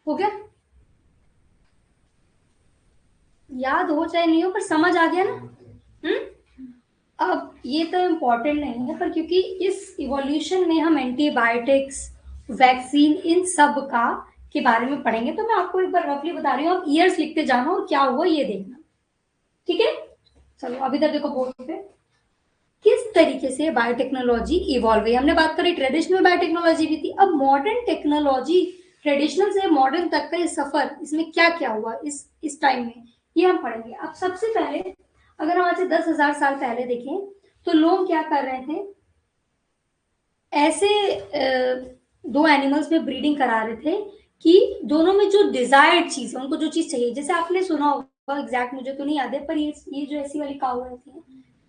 हो गया? याद हो चाहे नहीं हो, पर समझ आ गया ना? अब ये तो इम्पोर्टेंट नहीं है, पर क्योंकि इस इवोल्यूशन में हम एंटीबायोटिक्स, वैक्सीन, इन सब का के बारे में पढ़ेंगे, तो मैं आपको एक बार रफली बता रही हूँ, आप ईयर्स लिखते जाना और क्या हुआ ये देखना, ठीक है? चलो अभी तक देखो बोर्ड पे किस तरीके से बायोटेक्नोलॉजी इवॉल्व हुई। हमने बात करी ट्रेडिशनल बायोटेक्नोलॉजी भी थी, अब मॉडर्न टेक्नोलॉजी, ट्रेडिशनल से मॉडर्न तक का ये सफर, इसमें क्या क्या हुआ इस टाइम में, ये हम पढ़ेंगे। अब सबसे पहले अगर हम आज से 10,000 साल पहले देखें तो लोग क्या कर रहे थे, ऐसे दो एनिमल्स में ब्रीडिंग करा रहे थे कि दोनों में जो डिजायर्ड चीज है, उनको जो चीज चाहिए, जैसे आपने सुना होगा, एग्जैक्ट मुझे तो नहीं याद है, पर ये जो ऐसी वाली काऊ रहती है,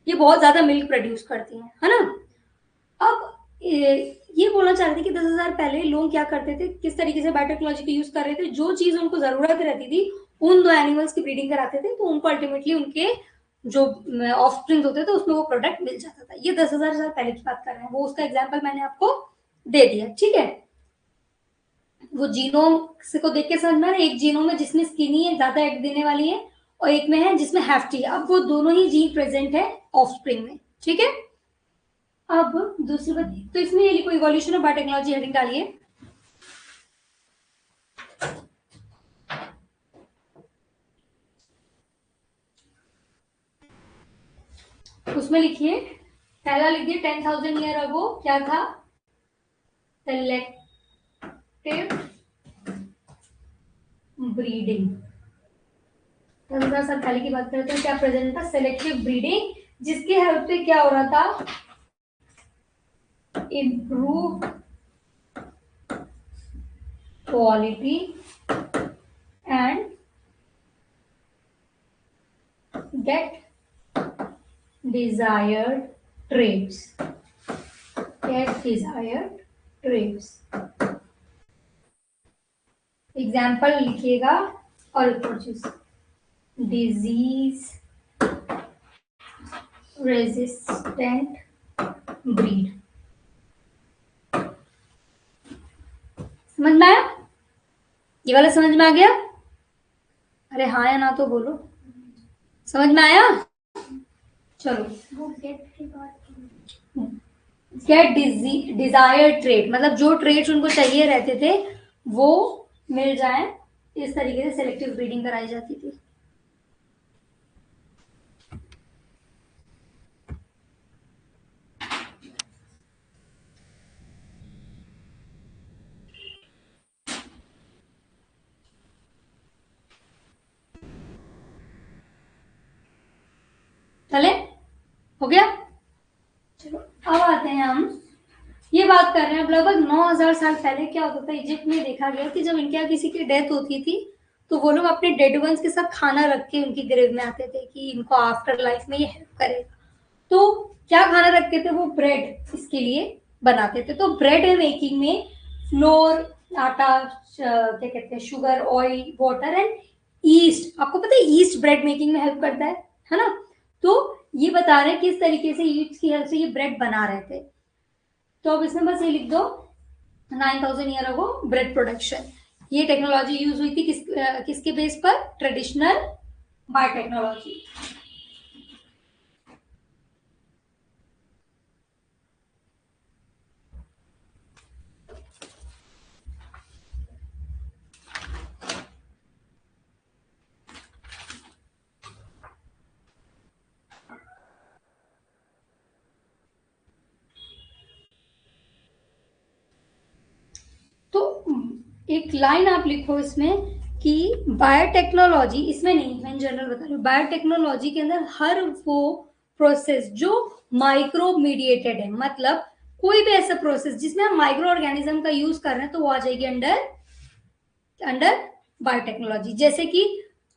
ये बहुत ज्यादा मिल्क प्रोड्यूस करती है ना? अब ये बोलना चाह रहे थे कि 10,000 पहले लोग क्या करते थे, किस तरीके से बायोटेक्नोलॉजी का यूज कर रहे थे, जो चीज उनको जरूरत रहती थी उन दो एनिमल्स की ब्रीडिंग कराते थे, तो उनको अल्टीमेटली उनके जो ऑफस्प्रिंग होते थे उसमें वो प्रोडक्ट मिल जाता था। ये 10,000 साल पहले की बात कर रहे हैं, वो उसका एग्जाम्पल मैंने आपको दे दिया, ठीक है? वो जीनोम से को देख के समझ में, एक जीनोम में जिसमें स्किनी है, ज्यादा एग देने वाली है, और एक में है जिसमें हैफ्टी है। अब वो दोनों ही जीन प्रेजेंट है ऑफस्प्रिंग में, ठीक है? अब दूसरी बात, तो इसमें ये लिखो इवोल्यूशन ऑफ बायोटेक्नोलॉजी, हेडिंग डालिए। उसमें लिखिए, पहला लिख दिए 10,000 ईयर अगो क्या था, सेलेक्टिव ब्रीडिंग। 10,000 साल पहले की बात करते हैं, क्या प्रेजेंट था, सेलेक्टिव ब्रीडिंग, जिसके हेल्प से क्या हो रहा था, improve quality and get desired traits, get desired traits। Example लिखिएगा और डिजीज रेजिस्टेंट ब्रीड। समझ में आया? ये वाला समझ में आ गया? अरे हाँ या ना तो बोलो, समझ में आया? चलो, वो गेट डिजायर्ड ट्रेट, मतलब जो ट्रेट्स उनको चाहिए रहते थे वो मिल जाए, इस तरीके से सेलेक्टिव ब्रीडिंग कराई जाती थी। चले, हो गया? चलो अब आते हैं हम, ये बात कर रहे हैं लगभग 9,000 साल पहले क्या होता था इजिप्ट में। देखा गया कि जब इनके यहाँ किसी की डेथ होती थी तो वो लोग अपने डेड वंस के साथ खाना रख के उनकी ग्रेव में आते थे कि इनको आफ्टर लाइफ में ये हेल्प करेगा। तो क्या खाना रखते थे वो, ब्रेड इसके लिए बनाते थे। तो ब्रेड मेकिंग में फ्लोर, आटा, क्या कहते हैं, sugar, oil, water and east, आपको पता है ईस्ट ब्रेड मेकिंग में हेल्प करता है ना? तो ये बता रहे हैं किस तरीके से ईस्ट की हेल्प से ये ब्रेड बना रहे थे। तो अब इसमें बस ये लिख दो 9,000 ईयर अगो ब्रेड प्रोडक्शन। ये टेक्नोलॉजी यूज हुई थी किसके बेस पर, ट्रेडिशनल बायोटेक्नोलॉजी। तो एक लाइन आप लिखो इसमें कि बायोटेक्नोलॉजी, इसमें नहीं, मैं जनरल बता रही हूँ, बायोटेक्नोलॉजी के अंदर हर वो प्रोसेस जो माइक्रो मीडिएटेड है, मतलब कोई भी ऐसा प्रोसेस जिसमें हम माइक्रो ऑर्गेनिज्म का यूज कर रहे हैं, तो वो आ जाएगी अंडर बायोटेक्नोलॉजी। जैसे कि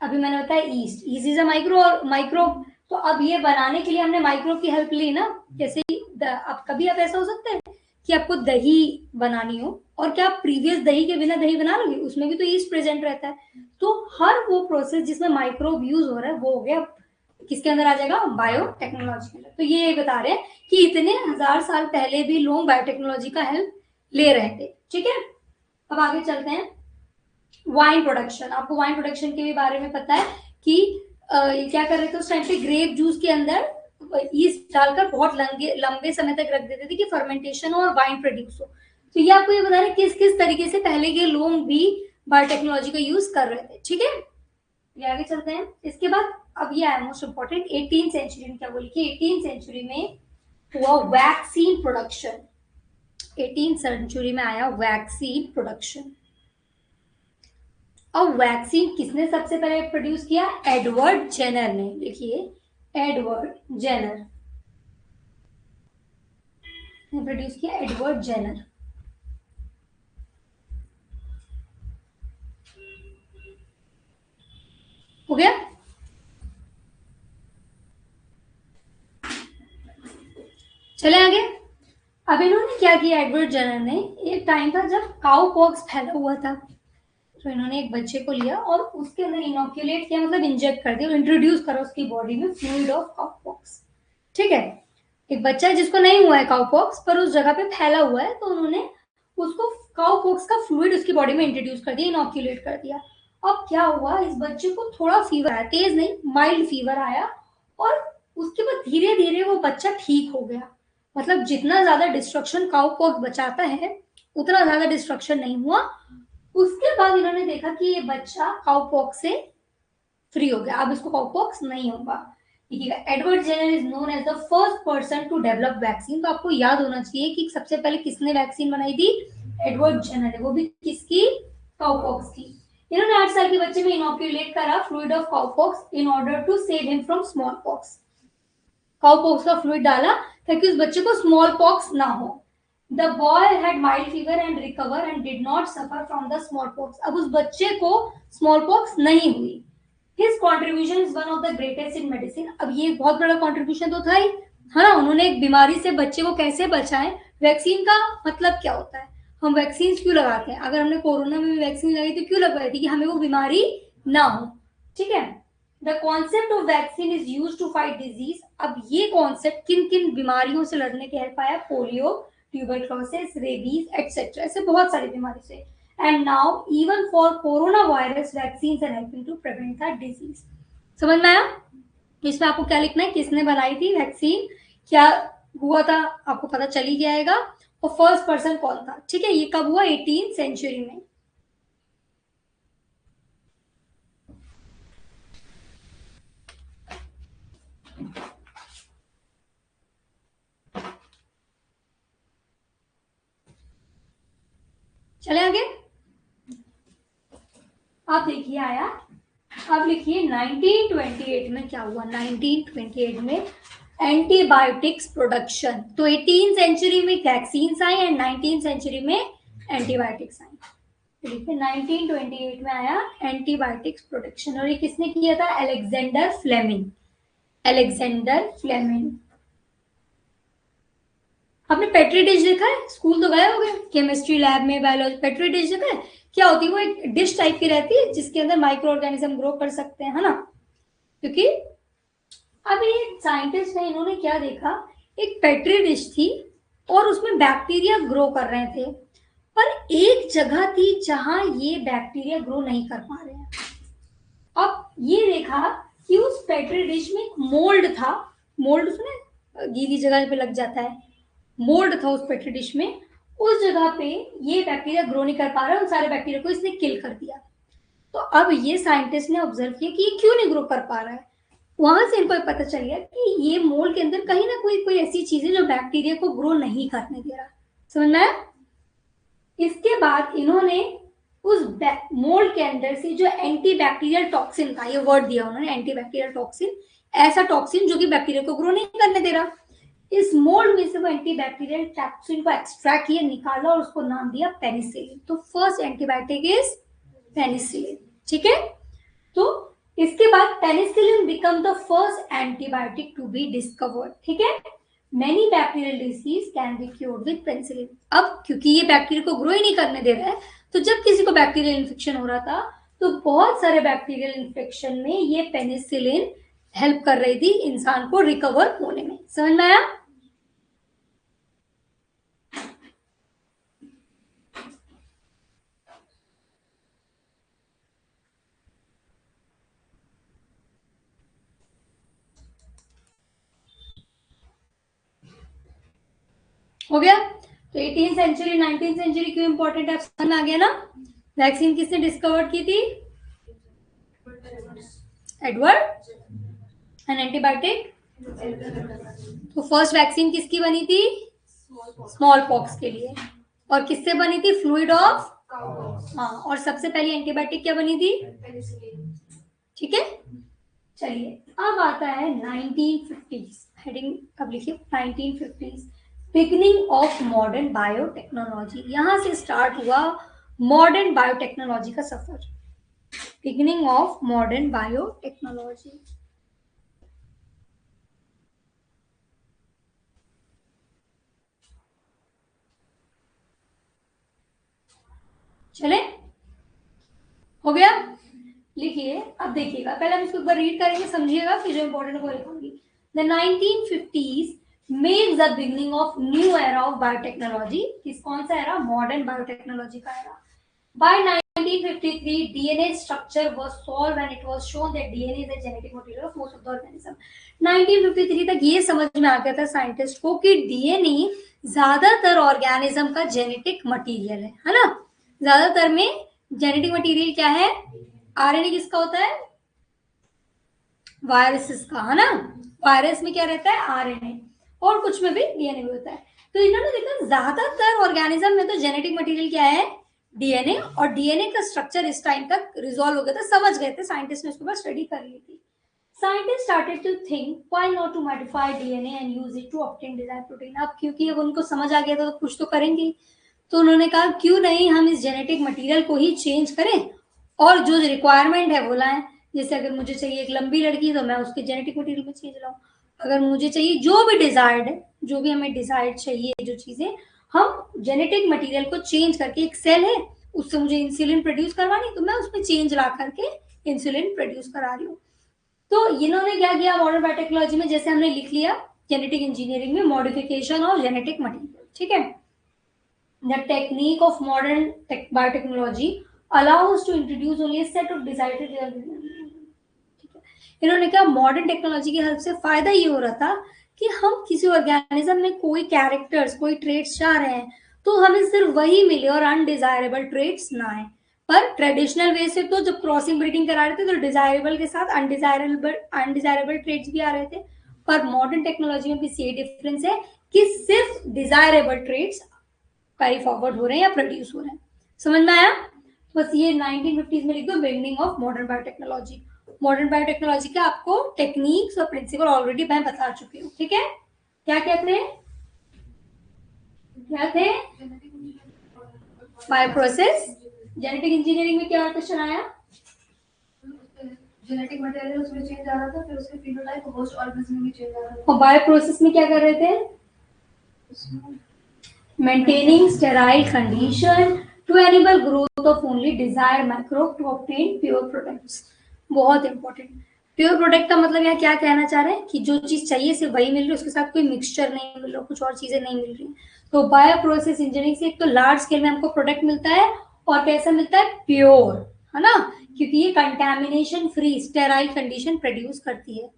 अभी मैंने बताया ईस्ट इज अ माइक्रो, तो अब ये बनाने के लिए हमने माइक्रो की हेल्प ली ना। जैसे अब कभी आप ऐसा हो सकता है कि आपको दही बनानी हो, और क्या आप प्रीवियस दही के बिना दही बना लोगे, उसमें भी तो ईस्ट प्रेजेंट रहता है। तो हर वो प्रोसेस जिसमें माइक्रोब यूज हो रहा है वो हो गया किसके अंदर आ जाएगा, बायोटेक्नोलॉजी के अंदर। तो ये बता रहे हैं कि इतने 1,000 साल पहले भी लोग बायोटेक्नोलॉजी का हेल्प ले रहे थे, ठीक है? अब आगे चलते हैं। वाइन प्रोडक्शन, आपको वाइन प्रोडक्शन के भी बारे में पता है कि ये क्या कर रहे थे उस टाइम पे, ग्रेप जूस के अंदर ईस्ट डालकर बहुत लंबे समय तक रख देते थे कि फर्मेंटेशन और वाइन प्रोड्यूस हो। तो ये आपको ये बता रहे किस किस तरीके से पहले के लोग भी बायोटेक्नोलॉजी का यूज कर रहे थे। ठीक है, ये आगे चलते हैं। इसके बाद अब ये आया मोस्ट इंपॉर्टेंट, 18 सेंचुरी में क्या बोली कि 18 सेंचुरी में हुआ वैक्सीन प्रोडक्शन। 18 सेंचुरी में आया वैक्सीन प्रोडक्शन। अब वैक्सीन किसने सबसे पहले प्रोड्यूस किया? एडवर्ड जेनर ने। देखिए, एडवर्ड जेनर ने प्रोड्यूस किया, एडवर्ड जेनर। हो गया? चले आगे। अब इन्होंने क्या किया, एडवर्ड जेनर ने, एक टाइम था जब काउ पॉक्स फैला हुआ था, तो इन्होंने एक बच्चे को लिया और उसके अंदर इनोक्यूलेट किया, मतलब इंजेक्ट कर दिया, इंट्रोड्यूस करा उसकी बॉडी में फ्लूइड ऑफ काउ पॉक्स। ठीक है, एक बच्चा है जिसको नहीं हुआ है काउ पॉक्स पर उस जगह पे फैला हुआ है, तो उन्होंने उसको काउ पॉक्स का फ्लूइड उसकी बॉडी में इंट्रोड्यूस कर दिया, इनोक्यूलेट कर दिया। अब क्या हुआ, इस बच्चे को थोड़ा फीवर आया, तेज नहीं माइल्ड फीवर आया, और उसके बाद धीरे धीरे वो बच्चा ठीक हो गया। मतलब जितना ज्यादा डिस्ट्रक्शन काउ पॉक्स बचाता है उतना ज्यादा डिस्ट्रक्शन नहीं हुआ। उसके बाद इन्होंने देखा कि ये बच्चा काउ पॉक्स से फ्री हो गया, अब इसको काउ पॉक्स नहीं होगा। देखिएगा, Edward Jenner is known as the first person to develop vaccine. तो आपको याद होना चाहिए कि सबसे पहले किसने वैक्सीन बनाई थी? एडवर्ड जेनर है, वो भी किसकी? काउ पॉक्स की। इन्होंने 8 साल के बच्चे में इनोक्यूलेट करा fluid of cow pox in order to save him from small pox. Cow pox का फ्लूइड डाला ताकि उस बच्चे को स्मॉल पॉक्स ना हो। The boy had mild fever and recover and did not suffer from the small pox. अब उस बच्चे को स्मॉल पॉक्स नहीं हुई। His contribution is one of the greatest in medicine. अब ये बहुत बड़ा कॉन्ट्रीब्यूशन तो था ही, है ना। उन्होंने एक बीमारी से बच्चे को कैसे बचाएं। वैक्सीन का मतलब क्या होता है, हम वैक्सीन क्यों लगाते हैं? अगर हमने कोरोना में भी वैक्सीन लगाई थी, क्यों लगवाई थी? कि हमें वो बीमारी ना हो। ठीक है, the concept of vaccine is use to fight disease. अब ये कॉन्सेप्ट किन किन बीमारियों से लड़ने के हेल्प आया? पोलियो, ट्यूबरक्लोसिस, रेबीज एटसेट्रा, ऐसे बहुत सारी बीमारी से। And now even for corona virus vaccine are helping to prevent the disease. समझ में आया? इसमें आपको क्या लिखना है, किसने बनाई थी वैक्सीन, क्या हुआ था, आपको पता चल ही जाएगा, और फर्स्ट पर्सन कौन था। ठीक है, ये कब हुआ? 18 सेंचुरी में। चले आगे। आप देखिए आया, अब लिखिए 1928 में क्या हुआ। 1928 में एंटीबायोटिक्स प्रोडक्शन। तो 18 सेंचुरी में वैक्सीन आई एंड 19 सेंचुरी में एंटीबायोटिक्स आई। तो देखिए 1928 में आया एंटीबायोटिक्स प्रोडक्शन, और ये किसने किया था? Alexander Fleming. Alexander Fleming. आपने पेट्री डिश देखा है? स्कूल तो गए होंगे, केमिस्ट्री लैब में, बायोलॉजी। पेट्री डिश देखा है? क्या होती है वो? एक डिश टाइप की रहती है जिसके अंदर माइक्रो ऑर्गेनिज्म ग्रो कर सकते हैं, है ना। क्योंकि अब ये साइंटिस्ट है, इन्होंने क्या देखा, एक पेट्री डिश थी और उसमें बैक्टीरिया ग्रो कर रहे थे, पर एक जगह थी जहां ये बैक्टीरिया ग्रो नहीं कर पा रहे हैं। अब ये देखा कि उस पेट्री डिश में एक मोल्ड था। मोल्ड उसमें गीली जगह पे लग जाता है, मोल्ड था उस पेट्री डिश में। उस जगह पे ये बैक्टीरिया ग्रो नहीं कर पा रहा है, उन सारे बैक्टीरिया को इसने किल कर दिया। तो अब ये साइंटिस्ट ने ऑब्जर्व किया कि ये क्यों नहीं ग्रो कर पा रहा है। वहां से इनको पता चल गया कि ये मोल्ड के अंदर कहीं ना कोई कोई ऐसी चीज है जो बैक्टीरिया को ग्रो नहीं करने दे रहा। समझ में आया? इसके बाद इन्होंने उस मोल्ड के अंदर से जो एंटी बैक्टीरियल टॉक्सिन था, ये वर्ड दिया उन्होंने, एंटी बैक्टीरियल टॉक्सिन, ऐसा टॉक्सिन जो कि बैक्टीरिया को ग्रो नहीं करने दे रहा। इस मोल्ड में से वो एंटी बैक्टीरियल टॉक्सिन को एक्सट्रैक्ट किया, निकाला और उसको नाम दिया पेनिसिलिन। तो फर्स्ट एंटीबायोटिक इज पेनिसिलिन। ठीक है, तो इसके बाद penicillin become the first antibiotic to be discovered. ठीक है, many bacterial disease can be cured with penicillin. अब क्योंकि ये बैक्टीरिया को ग्रो ही नहीं करने दे रहा है, तो जब किसी को बैक्टीरियल इन्फेक्शन हो रहा था तो बहुत सारे बैक्टीरियल इन्फेक्शन में ये पेनिसिलिन हेल्प कर रही थी इंसान को रिकवर होने में। समझ में आया? हो गया। तो 18th सेंचुरी 19th सेंचुरी क्यों इंपॉर्टेंट है, समझ में आ गया ना। वैक्सीन किसने डिस्कवर की थी, एडवर्ड। एंड एंटीबायोटिक, तो फर्स्ट वैक्सीन किसकी बनी थी, स्मॉल पॉक्स के लिए। और किससे बनी थी, फ्लूइड ऑफ, हाँ। और सबसे पहली एंटीबायोटिक क्या बनी थी, ठीक है। चलिए अब आता है 1950s, हेडिंग अब लिखिए 1950s, beginning of modern biotechnology. यहां से स्टार्ट हुआ मॉडर्न बायोटेक्नोलॉजी का सफर, बिगिनिंग ऑफ मॉडर्न बायोटेक्नोलॉजी। चले, हो गया। लिखिए अब देखिएगा, पहले हम इसको एक बार रीड करेंगे, समझिएगा, फिर जो इंपॉर्टेंट है वो लिखूंगी। The 1950s makes the beginning of new era of biotechnology. किस कौन सा एरा, मॉडर्न बायोटेक्नोलॉजी का era. By 1953, DNA structure was solved and it was shown that DNA is a genetic material of most of the organism. 1953 तक ये समझ में आ गया था साइंटिस्ट को कि डीएनए ज्यादातर ऑर्गेनिज्म का जेनेटिक मटेरियल है ना। ज्यादातर में जेनेटिक मटेरियल क्या है, आरएनए किसका होता है, वायरसेस का, है ना। वायरस में क्या रहता है, आरएनए, और कुछ में भी डीएनए भी होता है। तो इन्होंने देखा ज्यादातर ऑर्गेनिज्म में तो जेनेटिक मटेरियल क्या है, डीएनए। और डीएनए का स्ट्रक्चर इस टाइम तक रिजॉल्व हो गया था, समझ गए थे साइंटिस्ट ने, उसके बाद स्टडी कर ली थी। Scientist started to think why not to modify DNA and use it to obtain desired protein. अब क्योंकि अब उनको समझ आ गया था तो कुछ तो करेंगे, तो उन्होंने कहा क्यों नहीं हम इस जेनेटिक मटेरियल को ही चेंज करें और जो रिक्वायरमेंट है वो लाएं। जैसे अगर मुझे चाहिए एक लंबी लड़की तो मैं उसके जेनेटिक मटेरियल में चेंज लाऊं, अगर मुझे चाहिए जो भी डिजायर्ड है, जो भी हमें डिजायर्ड चाहिए जो चीजें, हम जेनेटिक मटेरियल को चेंज करके, एक सेल है उससे मुझे इंसुलिन प्रोड्यूस करवानी तो मैं उसमें चेंज ला करके इंसुलिन प्रोड्यूस करा रही हूँ। तो इन्होंने क्या किया मॉडर्न बायोटेक्नोलॉजी में, जैसे हमने लिख लिया जेनेटिक इंजीनियरिंग में मॉडिफिकेशन ऑफ जेनेटिक मटेरियल, ठीक है। The technique of modern biotechnology allows to introduce only a set of desired, इन्होंने कहा मॉडर्न टेक्नोलॉजी की हेल्प से फायदा ये हो रहा था कि हम किसी ऑर्गेनिज्म में कोई कैरेक्टर्स, कोई ट्रेड्स चाह रहे हैं तो हमें सिर्फ वही मिले और अनडिजायरेबल ट्रेड्स ना आए। पर ट्रेडिशनल वे से तो जब क्रॉसिंग ब्रीडिंग करा रहे थे तो डिजायरेबल के साथ अनडिजायरेबल ट्रेड्स भी आ रहे थे। पर मॉडर्न टेक्नोलॉजी में भी ये डिफरेंस है कि सिर्फ डिजायरेबल ट्रेड्स कैरी फॉरवर्ड हो रहे हैं या प्रोड्यूस हो रहे हैं। समझ में आया। बस ये 1950s में लिख दो, beginning of modern biotechnology. Modern biotechnology के आपको टेक्निक्स और प्रिंसिपल ऑलरेडी मैं बता चुकी हूँ, ठीक है। क्या क्या थे, क्या थे, बायो प्रोसेस। जेनेटिक इंजीनियरिंग में क्या क्वेश्चन आया, जेनेटिक मटेरियल उसमें चेंज आ रहा था, फिर उसके फिनोटाइप होस्ट ऑर्गेनिज्म में चेंज आ रहा था। और बायो प्रोसेस में क्या कर रहे थे, maintaining sterile condition to enable growth of only desired microbe to obtain pure products। बहुत इंपॉर्टेंट। प्योर प्रोडक्ट का मतलब यहाँ क्या कहना चाह रहे हैं कि जो चीज चाहिए सिर्फ वही मिल रही है, उसके साथ कोई मिक्सचर नहीं मिल रहा, कुछ और चीजें नहीं मिल रही। तो बायो प्रोसेस इंजीनियरिंग से एक तो लार्ज स्केल में हमको प्रोडक्ट मिलता है और कैसा मिलता है, प्योर, है ना, क्योंकि ये contamination free sterile condition produce करती है।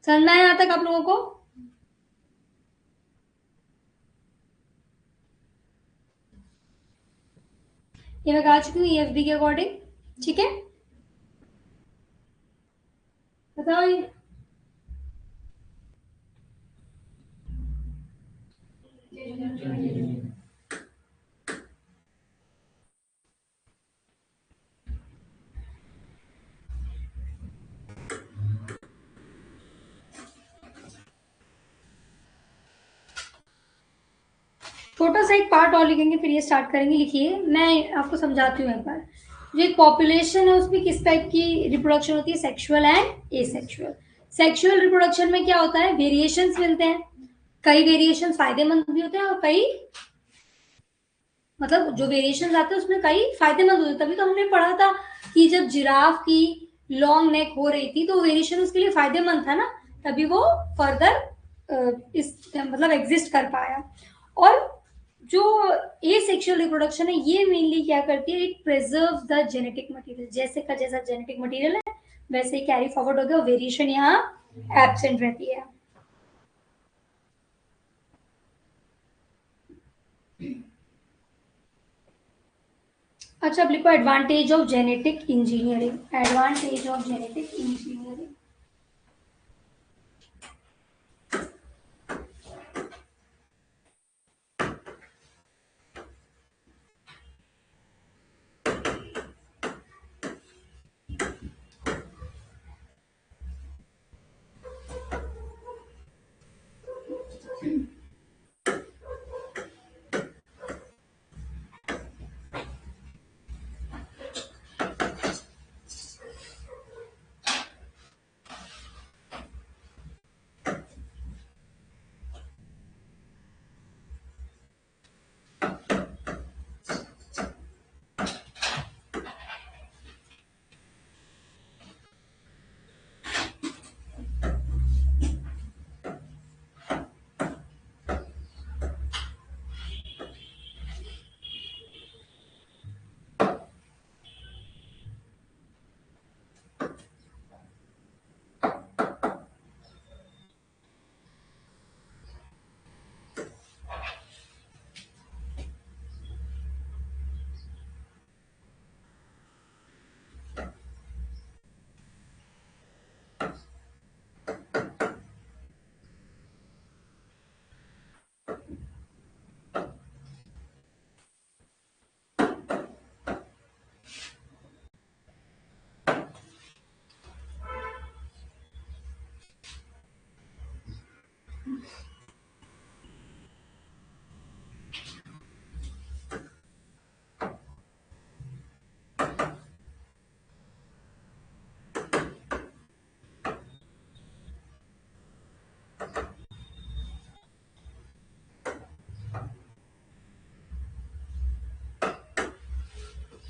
समझ में आया यहाँ तक आप लोगों को। ये मैं कहा चुकी हूँ EFB के अकॉर्डिंग, ठीक है। बताओ छोटा सा एक पार्ट और लिखेंगे फिर ये स्टार्ट करेंगे। लिखिए मैं आपको समझाती हूँ एक बार। जो एक पॉपुलेशन है उसमें किस टाइप की रिप्रोडक्शन होती है, sexual and asexual. Sexual reproduction में क्या होता है, वेरिएशंस मिलते हैं, कई वेरिएशन फायदेमंद भी होते हैं और कई, मतलब जो वेरिएशन आते हैं उसमें कई फायदेमंद होते हैं। तभी तो हमने पढ़ा था कि जब जिराफ की लॉन्ग नेक हो रही थी तो वेरिएशन उसके लिए फायदेमंद था ना, तभी वो फर्दर इस मतलब एग्जिस्ट कर पाया। और जो एसेक्सुअल रिप्रोडक्शन है ये मेनली क्या करती है, it preserve the genetic material. जैसे का जैसा जेनेटिक मटेरियल है वैसे ही कैरी फॉरवर्ड हो गया, वेरिएशन यहाँ एब्सेंट रहती है। अच्छा, अब लिखो advantage of genetic engineering, advantage of genetic engineering.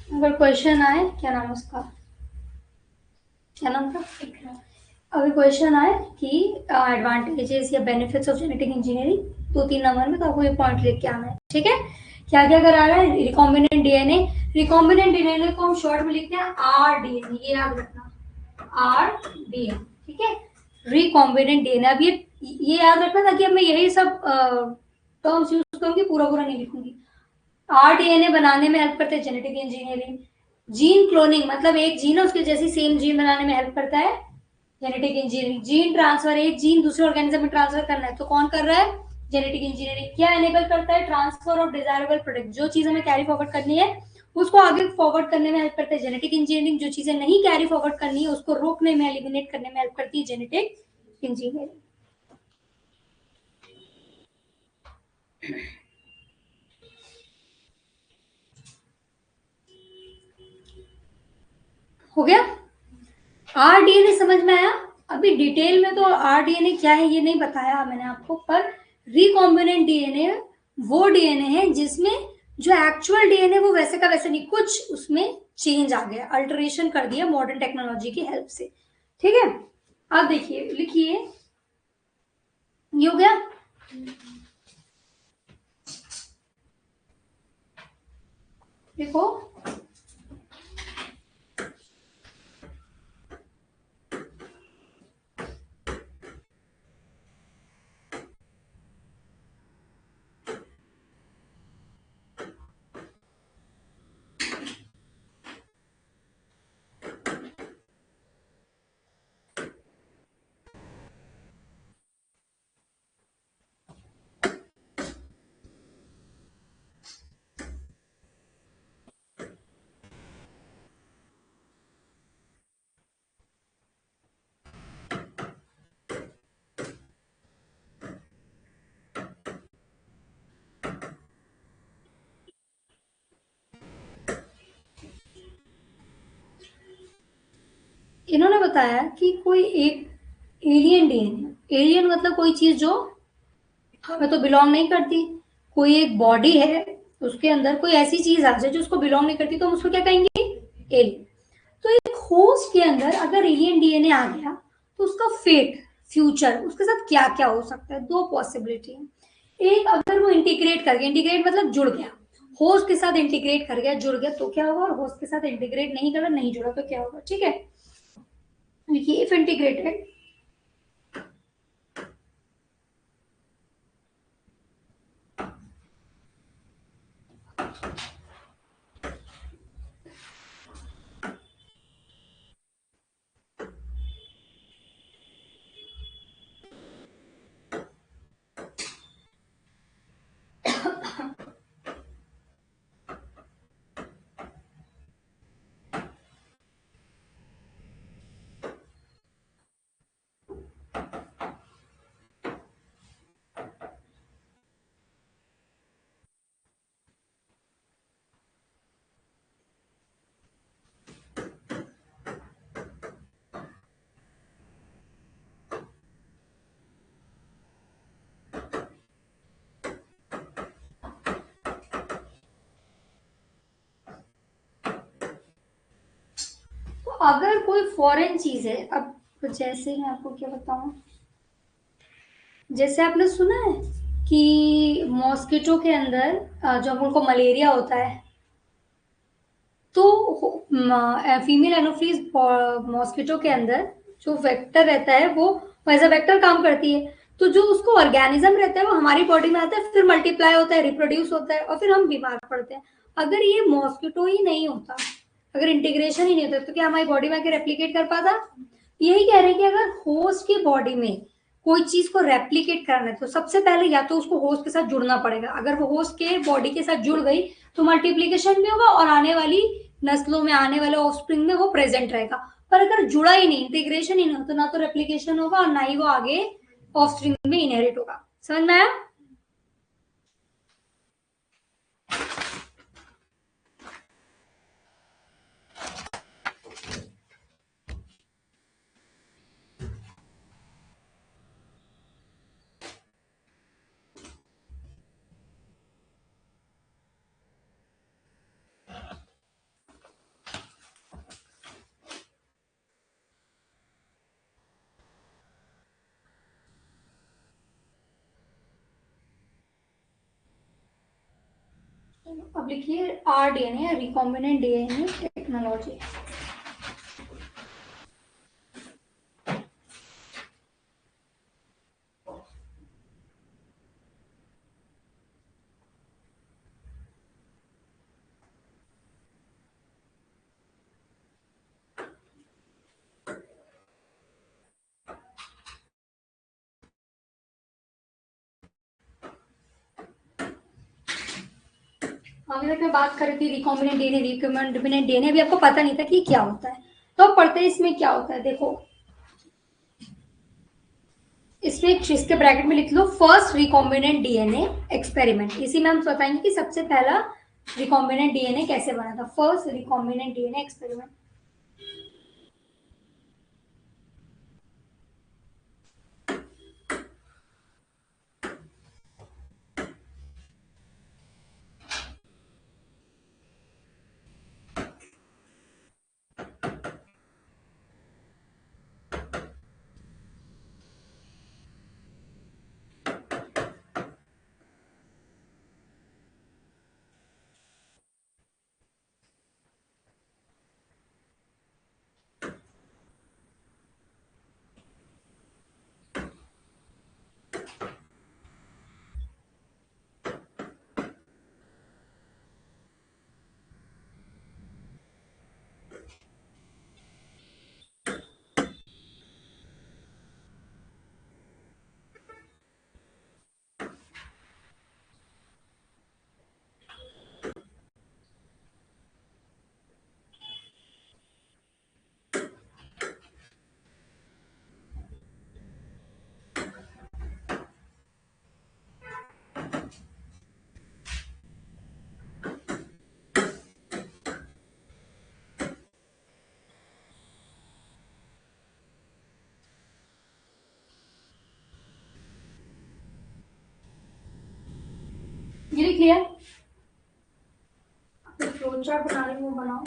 अगर क्वेश्चन आए, क्या नाम है उसका, क्या नाम था, अगर क्वेश्चन आए कि एडवांटेजेस या benefits of genetic engineering 2-3 number में, तो आपको ये पॉइंट लिख के आना है, ठीक है। क्या क्या करा रहा है, रिकॉम्बिनेंट डीएनए, रिकॉम्बिनेंट डीएनए को हम शॉर्ट में लिखते हैं आरडीएनए, ये याद रखना, आरडीएनए, ठीक है, रिकॉम्बिनेंट डीएनए। अब ये याद रखना ताकि अब मैं यही सब टर्म्स यूज करूंगी, पूरा पूरा नहीं लिखूंगी। आरडीएनए बनाने में हेल्प करते हैं जेनेटिक इंजीनियरिंग। जीन क्लोनिंग मतलब एक जीन है उसके जैसी सेम जीन बनाने में हेल्प करता है जेनेटिक इंजीनियरिंग। जीन ट्रांसफर, एक जीन दूसरे ऑर्गेनिज्म में ट्रांसफर करना है तो कौन कर रहा है, जेनेटिक इंजीनियरिंग। क्या एनेबल करता है, ट्रांसफर ऑफ डिजायरेबल प्रोडक्ट, जो चीज हमें कैरी फॉरवर्ड करनी है उसको आगे फॉरवर्ड करने में हेल्प करता है जेनेटिक इंजीनियरिंग। जो चीजें नहीं कैरी फॉरवर्ड करनी है उसको रोकने में, एलिमिनेट करने में हेल्प करती है जेनेटिक इंजीनियरिंग। हो गया, आरडीएनए समझ में आया। अभी डिटेल में तो आरडीएनए क्या है ये नहीं बताया मैंने आपको, पर रिकॉम्बिनेंट डीएनए वो डीएनए है जिसमें जो एक्चुअल डीएनए वो वैसे का वैसे नहीं, कुछ उसमें चेंज आ गया, अल्टरेशन कर दिया मॉडर्न टेक्नोलॉजी की हेल्प से, ठीक है। अब देखिए, लिखिए, ये हो गया। देखो, इन्होंने बताया कि कोई एक एलियन डीएनए, एलियन मतलब कोई चीज जो हमें तो बिलोंग नहीं करती, कोई एक बॉडी है उसके अंदर कोई ऐसी चीज आ जाए जो उसको बिलोंग नहीं करती, तो हम उसको क्या कहेंगे, एलियन। तो एक होस्ट के अंदर अगर एलियन डीएनए आ गया तो उसका फेट, फ्यूचर, उसके साथ क्या क्या हो सकता है, दो पॉसिबिलिटी है। एक, अगर वो इंटीग्रेट कर गया, इंटीग्रेट मतलब जुड़ गया, होस्ट के साथ इंटीग्रेट कर गया, जुड़ गया तो क्या होगा, और होस्ट के साथ इंटीग्रेट नहीं करा, नहीं जुड़ा तो क्या होगा, ठीक है। देखिए, इफ इंटीग्रेटेड, अगर कोई फॉरेन चीज है, अब जैसे मैं आपको क्या बताऊं, जैसे आपने सुना है कि मॉस्किटो के अंदर जब उनको मलेरिया होता है तो फीमेल एनोफिलीज मॉस्किटो के अंदर जो वेक्टर रहता है वो एज अ वेक्टर काम करती है। तो जो उसको ऑर्गेनिज्म रहता है वो हमारी बॉडी में आता है, फिर मल्टीप्लाई होता है, रिप्रोड्यूस होता है और फिर हम बीमार पड़ते हैं। अगर ये मॉस्किटो ही नहीं होता, अगर इंटीग्रेशन ही नहीं होता, तो क्या हमारी बॉडी में आके रेप्लीकेट कर पाता? यही कह रहे हैं कि अगर होस्ट की बॉडी में कोई चीज को रेप्लीकेट करना है तो सबसे पहले या तो उसको होस्ट के साथ जुड़ना पड़ेगा। अगर वो होस्ट के बॉडी के साथ जुड़ गई तो मल्टीप्लीकेशन भी होगा और आने वाली नस्लों में, आने वाले ऑफस्प्रिंग में वो प्रेजेंट रहेगा। पर अगर जुड़ा ही नहीं, इंटीग्रेशन ही नहीं हो, तो ना तो रेप्लीकेशन होगा और ना ही वो आगे ऑफस्प्रिंग में इनहेरिट होगा। समझ में आया? अब लिखिए RDNA, रिकॉम्बिनेंट डीएनए टेक्नोलॉजी। अभी तक मैं बात कर रही थी रिकॉम्बिनेंट डीएनए, रिकॉम्बिनेंट डीएनए, अभी आपको पता नहीं था कि क्या होता है, तो अब पढ़ते हैं इसमें क्या होता है। देखो, इसमें इसके ब्रैकेट में लिख लो फर्स्ट रिकॉम्बिनेंट डीएनए एक्सपेरिमेंट। इसी में हम बताएंगे कि सबसे पहला रिकॉम्बिनेंट डीएनए कैसे बना था, फर्स्ट रिकॉम्बिनेंट डीएनए एक्सपेरिमेंट। ये लिख लिया? फ्लो चार्ट बना रही हूँ, वो बनाओ।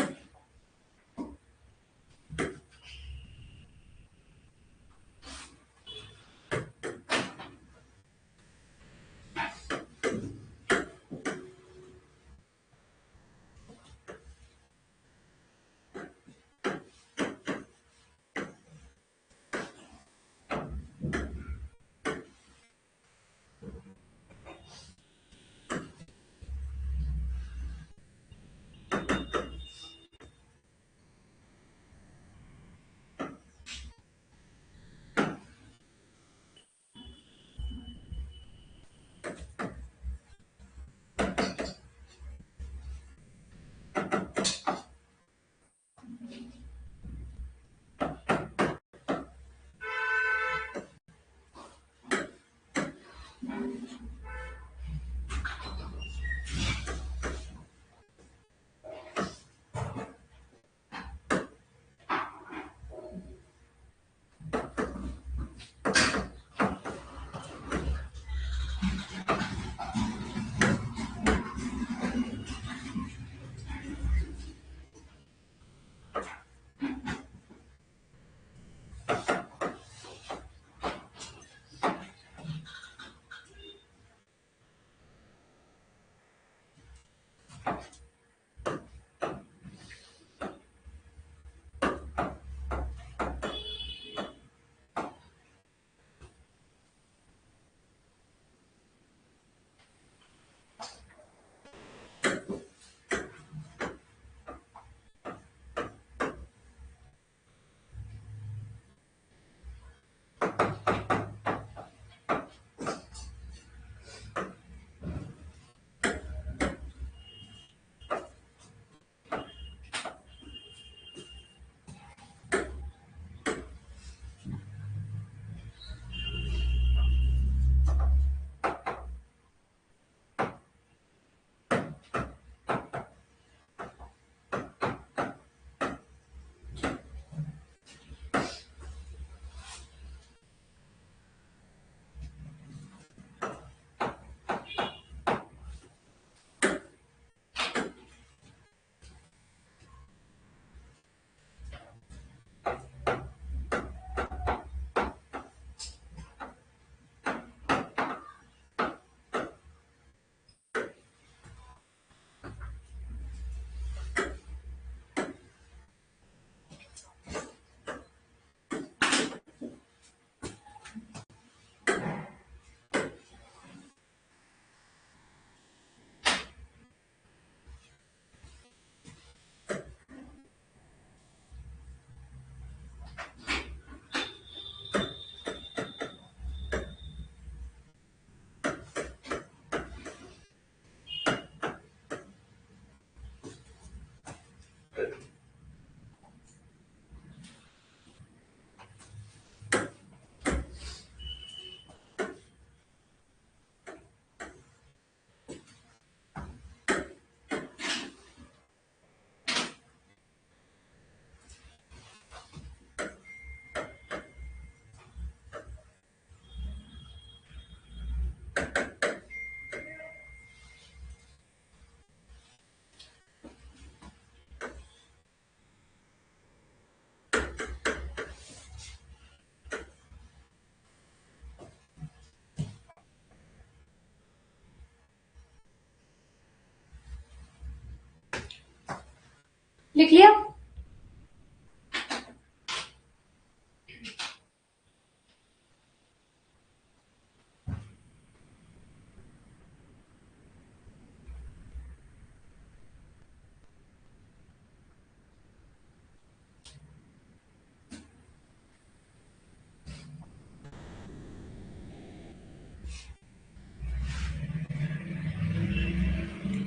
लिख लिया?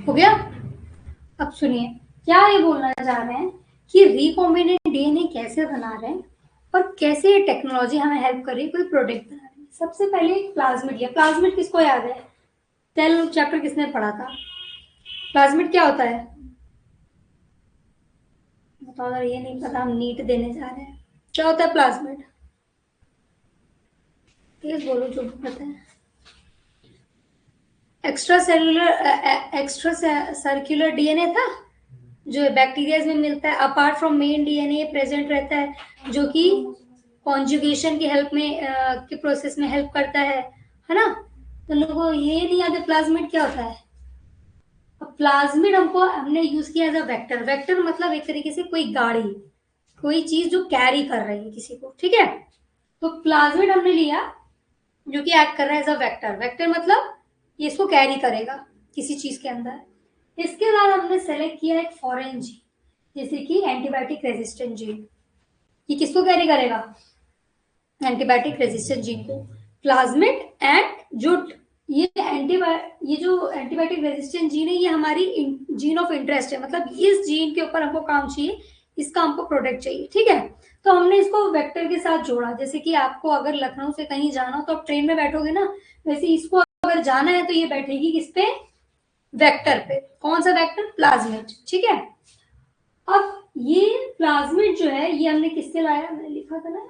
हो गया? अब सुनिए, क्या ये बोलना चाह रहे हैं कि रिकॉम्बिनेंट डीएनए कैसे बना रहे हैं और कैसे ये टेक्नोलॉजी हमें हेल्प कर रही है कोई प्रोडक्ट बना रही है। सबसे पहले प्लाज्मिड लिया। प्लाज्मिड किसको याद है? सेल चैप्टर किसने पढ़ा था? प्लाज्मिड क्या होता है बताओ? अगर ये नहीं पता, हम नीट देने जा रहे हैं। क्या होता है प्लाज्मिड? प्लीज बोलो जो भी पता है। एक्स्ट्रा सर्कुलर डीएनए था जो बैक्टीरिया में मिलता है, apart from main DNA present रहता है जो कि कॉन्जुगेशन की हेल्प में के प्रोसेस में हेल्प करता है ना? तो लोगों को ये नहीं याद है प्लाज्मिड क्या होता है? अब प्लाज्मिड हमने यूज किया एज अ वेक्टर। वेक्टर मतलब एक तरीके से कोई गाड़ी, कोई चीज जो कैरी कर रही है किसी को, ठीक है? तो प्लाज्मिड हमने लिया जो कि एक्ट कर रहा है एज अ वेक्टर। वेक्टर मतलब ये इसको कैरी करेगा किसी चीज के अंदर। इसके बाद हमने सेलेक्ट किया एक फॉरेन जीन, जैसे कि एंटीबायोटिक रेजिस्टेंट जीन। ये किसको कैरी करेगा? एंटीबायोटिक रेजिस्टेंट जीन को। प्लाज्मिड एंड जो ये जो एंटीबायोटिक रेजिस्टेंट जीन है, ये हमारी जीन ऑफ इंटरेस्ट है, मतलब इस जीन के ऊपर हमको काम चाहिए, इसका हमको प्रोडक्ट चाहिए, ठीक है? तो हमने इसको वेक्टर के साथ जोड़ा। जैसे कि आपको अगर लखनऊ से कहीं जाना हो तो आप ट्रेन में बैठोगे ना, वैसे इसको अगर जाना है तो ये बैठेगी किस पे? वेक्टर पे। कौन सा वेक्टर? प्लाज्मिड, ठीक है? अब ये प्लाज्मिड जो है ये हमने किससे लाया? मैंने लिखा था ना,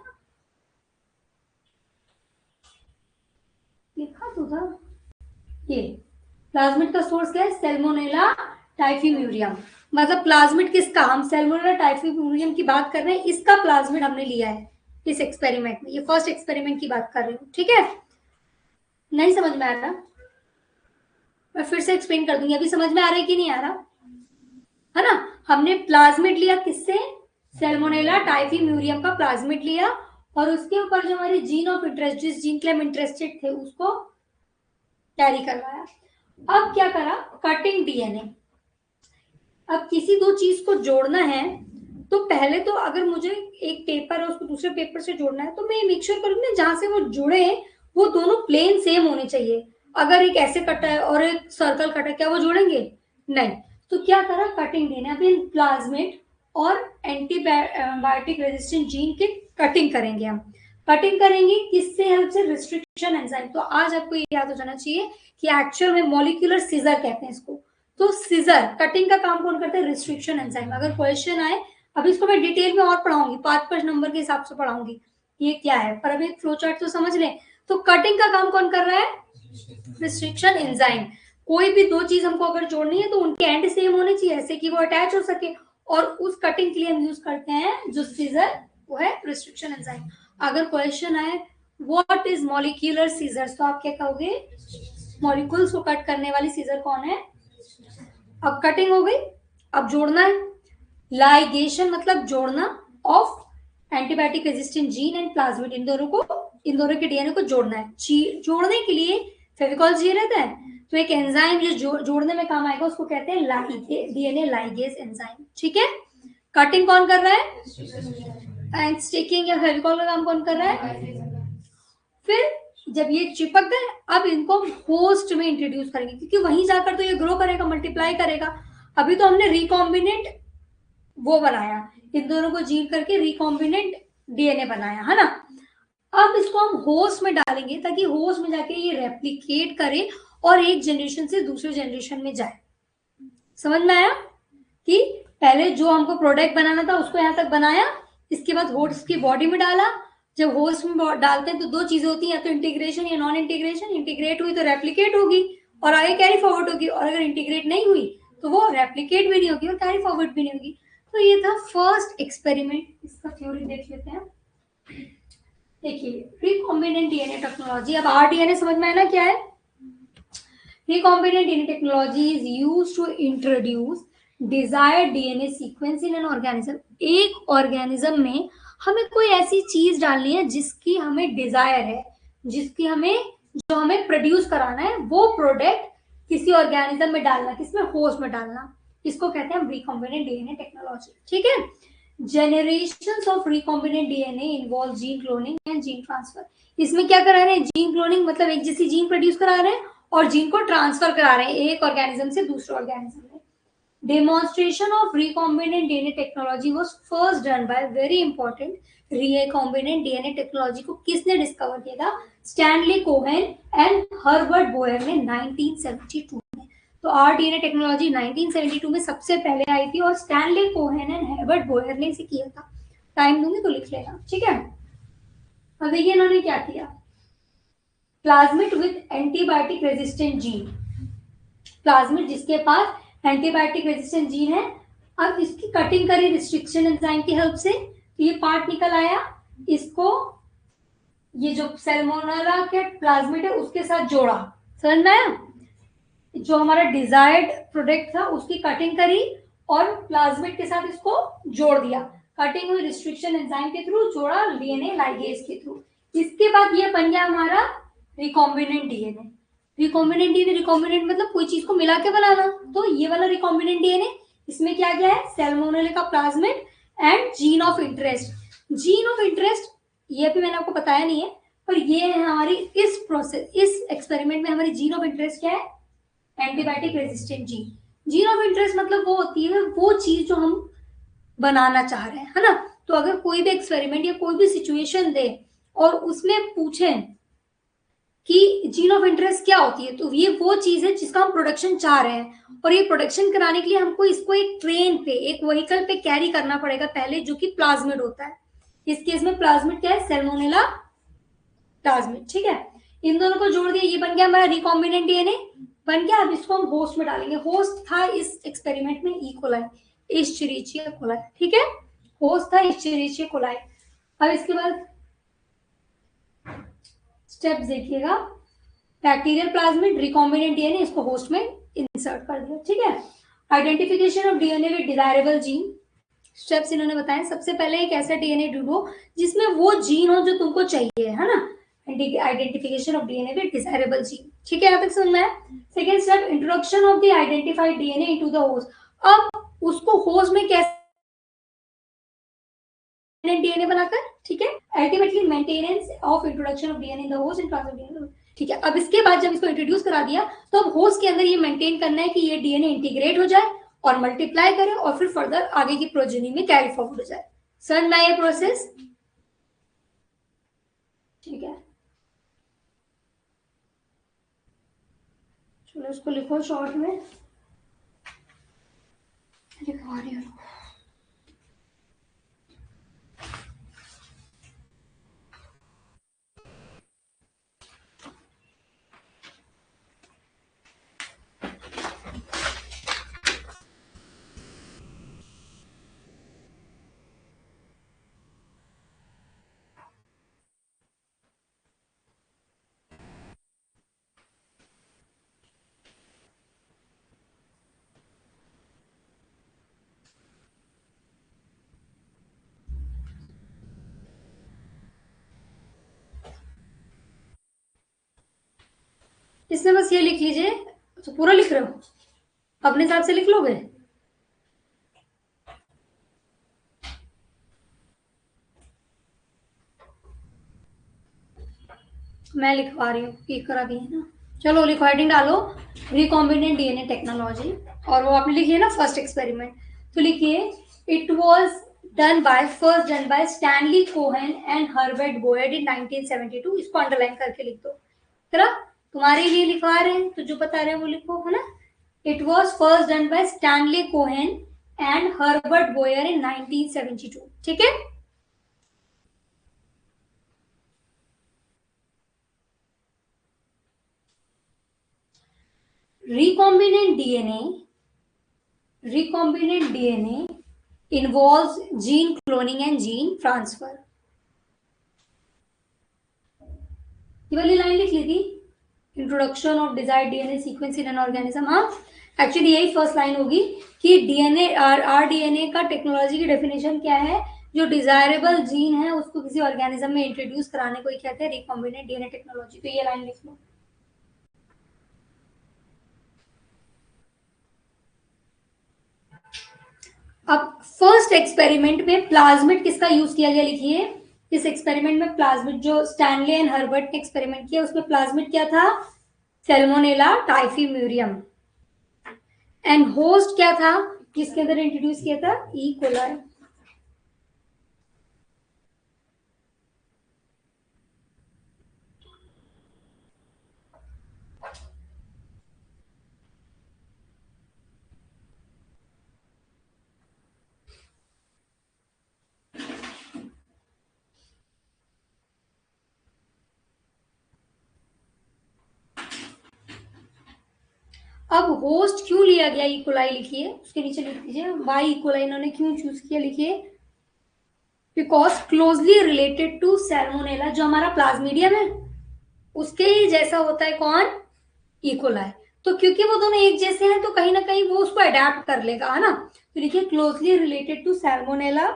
लिखा तो था। ये प्लाज्मिड का सोर्स क्या है? सैल्मोनेला टाइफीम्यूरियम। मतलब प्लाज्मिड किसका? हम सैल्मोनेला टाइफीम्यूरियम की बात कर रहे हैं, इसका प्लाज्मिड हमने लिया है इस एक्सपेरिमेंट में। ये फर्स्ट एक्सपेरिमेंट की बात कर रही हूँ, ठीक है? नहीं समझ में आ रहा? मैं फिर से एक्सप्लेन कर दूंगी। अभी समझ में आ रहा है कि नहीं आ रहा? है ना? हमने प्लाज्मिड लिया किससे? सैल्मोनेला टाइफीम्यूरियम का प्लाज्मिड लिया, और उसके ऊपर जो हमारी जीन ऑफ इंटरेस्ट, जिस जीन के लिए हम इंटरेस्टेड थे, उसको कैरी करवाया। अब क्या करा? Cutting DNA. अब किसी दो चीज को जोड़ना है तो पहले तो अगर मुझे एक पेपर है उसको दूसरे पेपर से जोड़ना है तो मैं मेक श्योर करूंगी जहां से वो जुड़े वो दोनों प्लेन सेम होने चाहिए। अगर एक ऐसे कटा है और एक सर्कल कटा है, क्या वो जुड़ेंगे? नहीं। तो क्या करा? Cutting DNA. अभी प्लाज्मिड और एंटीबायोटिक रेजिस्टेंट जीन की कटिंग करेंगे हम। कटिंग करेंगे किससे हेल्प से? Restriction enzyme. तो आज आपको ये याद हो जाना चाहिए कि एक्चुअल में मॉलिक्यूलर सीजर कहते हैं इसको। तो सीजर कटिंग का काम कौन करता है? Restriction enzyme. अगर क्वेश्चन आए, अभी इसको मैं डिटेल में और पढ़ाऊंगी, 5-5 नंबर के हिसाब से पढ़ाऊंगी ये क्या है, पर अभी फ्लो चार्ट तो समझ लें। तो कटिंग का काम कौन कर रहा है? Restriction enzyme. कोई भी दो चीज हमको अगर जोड़नी है तो उनके एंड सेम होने चाहिए, ऐसे कि वो अटैच हो सके, और उस कटिंग के लिए हम यूज करते हैं जो सीजर, वो है रिस्ट्रिक्शन एंजाइम। अगर क्वेश्चन आए व्हाट इज मॉलिक्यूलर सीजर्स, तो आप क्या कहोगे? मॉलिक्यूल्स को कट करने वाली सीजर कौन है? अब कटिंग हो गई, अब जोड़ना है। लाइगेशन मतलब जोड़ना of antibiotic resistant gene and plasmid, इन दोनों के डीएनए को जोड़ना है। जोड़ने के लिए फेविकॉल चाहिए रहता है, तो एक एंजाइम जो जोड़ने में काम आएगा उसको कहते हैं डीएनए लाइगेज एंजाइम, ठीक है? कटिंग कौन कर रहा है? एंड स्टिकिंग या फेविकॉल का काम कौन कर रहा है? फिर जब ये चिपक गए, अब इनको होस्ट में इंट्रोड्यूस करेंगे, क्योंकि वहीं जाकर तो ये ग्रो करेगा, मल्टीप्लाई करेगा। अभी तो हमने रिकॉम्बिनेंट वो बनाया, इन दोनों को जीन करके रिकॉम्बिनेंट डीएनए बनाया, है ना? अब इसको हम होस्ट में डालेंगे ताकि होस्ट में जाके ये रेप्लिकेट करे और एक जनरेशन से दूसरे जनरेशन में जाए। समझ में आया कि पहले जो हमको प्रोडक्ट बनाना था उसको यहां तक बनाया, इसके बाद होस्ट की बॉडी में डाला। जब होस्ट में डालते हैं तो दो चीजें होती हैं, या तो इंटीग्रेशन या नॉन इंटीग्रेशन। इंटीग्रेट हुई तो रेप्लिकेट होगी और आगे कैरी फॉरवर्ड होगी, और अगर इंटीग्रेट नहीं हुई तो वो रेप्लिकेट भी नहीं होगी और कैरी फॉरवर्ड भी नहीं होगी। तो ये था फर्स्ट एक्सपेरिमेंट। इसका थ्योरी देख लेते हैं। देखिए, रिकॉम्बिनेंट डीएनए टेक्नोलॉजी। अब आरडीएनए समझ में आया ना क्या है? Recombinant DNA technology is used to introduce desired DNA sequence in an organism, एक ऑर्गेनिज्म में हमें कोई ऐसी चीज डालनी है जिसकी हमें डिजायर है, जिसकी हमें, जो हमें प्रोड्यूस कराना है, वो प्रोडक्ट किसी ऑर्गेनिज्म में डालना, किसमें, होस्ट में डालना, इसको कहते हैं रिकॉम्बिनेंट डीएनए टेक्नोलॉजी। ठीक है। Generations of recombinant DNA involve gene cloning and gene transfer. इसमें क्या करा रहे हैं, जीन क्लोनिंग मतलब एक जैसी जीन प्रोड्यूस करा रहे हैं और जीन को ट्रांसफर करा रहे हैं एक ऑर्गेनिज्म से दूसरे ऑर्गेनिज्म में। Demonstration of recombinant DNA technology was first done by, very important, recombinant DNA technology को किसने डिस्कवर किया था, Stanley Cohen and Herbert Boyer ने 1972 में। तो आरडीएनए टेक्नोलॉजी 1972 में सबसे पहले आई थी और Stanley Cohen and Herbert Boyer ने इसे किया था। टाइम दूंगी तो लिख लेना, ठीक है। अब देखिए इन्होंने क्या किया, plasmid with antibiotic resistant gene, plasmid जिसके पास एंटीबायोटिक रेजिस्टेंट जीन है, अब इसकी कटिंग करी रिस्ट्रिक्शन एंजाइम की हेल्प से, तो ये पार्ट निकल आया, इसको ये जो सैल्मोनेला के प्लाज्मिड है उसके साथ जोड़ा, समझ में आया, जो हमारा डिजायर्ड प्रोडक्ट था उसकी कटिंग करी और प्लाज्मिड के साथ इसको जोड़ दिया, कटिंग हुई रिस्ट्रिक्शन एंजाइम के थ्रू, जोड़ा डीएनए लाइगेज के थ्रू। इसके बाद ये बन गया हमारा recombinant DNA. Recombinant DNA, recombinant मतलब कोई चीज को मिला के बनाना, तो ये वाला रिकॉम्बिनेंट डीएनए, इसमें क्या क्या है, सैल्मोनेला का plasmid and gene of interest. Gene of interest ये भी मैंने आपको बताया नहीं है, पर ये है हमारी इस प्रोसेस, इस एक्सपेरिमेंट में हमारी जीन ऑफ इंटरेस्ट क्या है, antibiotic resistant gene. Gene of interest मतलब वो होती है वो चीज जो हम बनाना चाह रहे हैं, है ना। तो अगर कोई भी एक्सपेरिमेंट या कोई भी सिचुएशन दे और उसमें पूछे कि जीन ऑफ इंटरेस्ट क्या होती है, तो ये वो चीज है जिसका हम प्रोडक्शन चाह रहे हैं, और ये प्रोडक्शन कराने के लिए हमको इसको एक ट्रेन पे, एक व्हीकल पे कैरी करना पड़ेगा पहले, जो कि प्लाज्मिड होता है। इस केस में प्लाज्मिड क्या है, सैल्मोनेला प्लाज्मिड। ठीक है, इन दोनों को जोड़ दिया, ये बन गया हमारा रिकॉम्बिनेंट डीएनए बन गया। अब इसको हम होस्ट में डालेंगे। होस्ट था इस एक्सपेरिमेंट में ई कोलाई, इश्चेरिचिया कोलाई। ठीक है, होस्ट था इश्चेरिचिया कोलाई। अब इसके बाद स्टेप्स देखिएगा, बैक्टीरियल प्लाज्मिड, रिकॉम्बिनेंट डीएनए, इसको होस्ट में इंसर्ट कर दिया। ठीक है, identification of DNA with desirable gene, steps इन्होंने बताए। सबसे पहले एक ऐसा डीएनए ढूंढो जिसमें वो जीन हो जो तुमको चाहिए, है ना। Identification of DNA with desirable gene. ठीक है, यहाँ तक समझ में है। Second step, introduction of the identified DNA into the host. अब उसको होस्ट में कैसे डीएनए बनाकर, ठीक है, ultimately maintenance of introduction of DNA in the host and transfer DNA. ठीक है, अब इसके बाद जब इसको इंट्रोड्यूस करा दिया तो अब होस्ट के अंदर ये मेंटेन करना है कि ये डीएनए इंटीग्रेट हो जाए और मल्टीप्लाई करे और फिर फर्दर आगे की प्रोजेनी में कैरी फॉरवर्ड हो जाए। समझ में ये प्रोसेस? ठीक है, चलो इसको लिखो शॉर्ट में, लिखवा रही हूँ। इसमें बस ये लिख लीजिए। तो पूरा लिख रहे हो, अपने हिसाब से लिख लोगे? मैं लिखवा रही हूँ, क्लिक करा दी है ना। चलो लिखो, हेडिंग डालो रिकॉम्बिनेंट डीएनए टेक्नोलॉजी, और वो आपने लिखिए ना फर्स्ट एक्सपेरिमेंट, तो लिखिए it was done by, first done by Stanley Cohen and Herbert Boyd in 1972। इसको अंडरलाइन करके लिख दो। करा, तुम्हारे लिए लिखवा रहे हैं तो जो बता रहे हैं वो लिखो, है ना। It was first done by Stanley Cohen and Herbert Boyer in 1972। ठीक है, recombinant DNA involves gene cloning and gene transfer। ये वाली लाइन लिख ली थी, introduction of desired DNA sequence in an organism. हाँ, एक्चुअली यही फर्स्ट लाइन होगी कि डीएनए आरडीएनए का टेक्नोलॉजी की डेफिनेशन क्या है, जो डिजायरेबल जीन है उसको किसी ऑर्गेनिज्म में इंट्रोड्यूस कराने को ही कहते हैं रिकॉम्बिनेंट डीएनए टेक्नोलॉजी। तो ये लाइन लिख लो। अब फर्स्ट एक्सपेरिमेंट में प्लाज्मिड किसका यूज किया गया, लिखिए। इस एक्सपेरिमेंट में प्लाज्मिड जो स्टैनले एंड हर्बर्ट ने एक्सपेरिमेंट किया उसमें प्लाज्मिड क्या था, सैल्मोनेला टाइफीम्यूरियम। एंड होस्ट क्या था जिसके अंदर इंट्रोड्यूस किया था, ई कोलाई। अब होस्ट क्यों लिया गया, ई कोलाई लिखिए, उसके नीचे लिख दीजिए वाई ई कोलाई इन्होंने क्यों चूज किया, लिखिए because closely related to salmonella, जो हमारा प्लाज्मीडियम है उसके ही जैसा होता है कौन, ई कोलाई। तो क्योंकि वो दोनों एक जैसे हैं तो कहीं ना कहीं वो उसको अडेप्ट कर लेगा, है ना। तो लिखिए क्लोजली रिलेटेड टू सैल्मोनेला।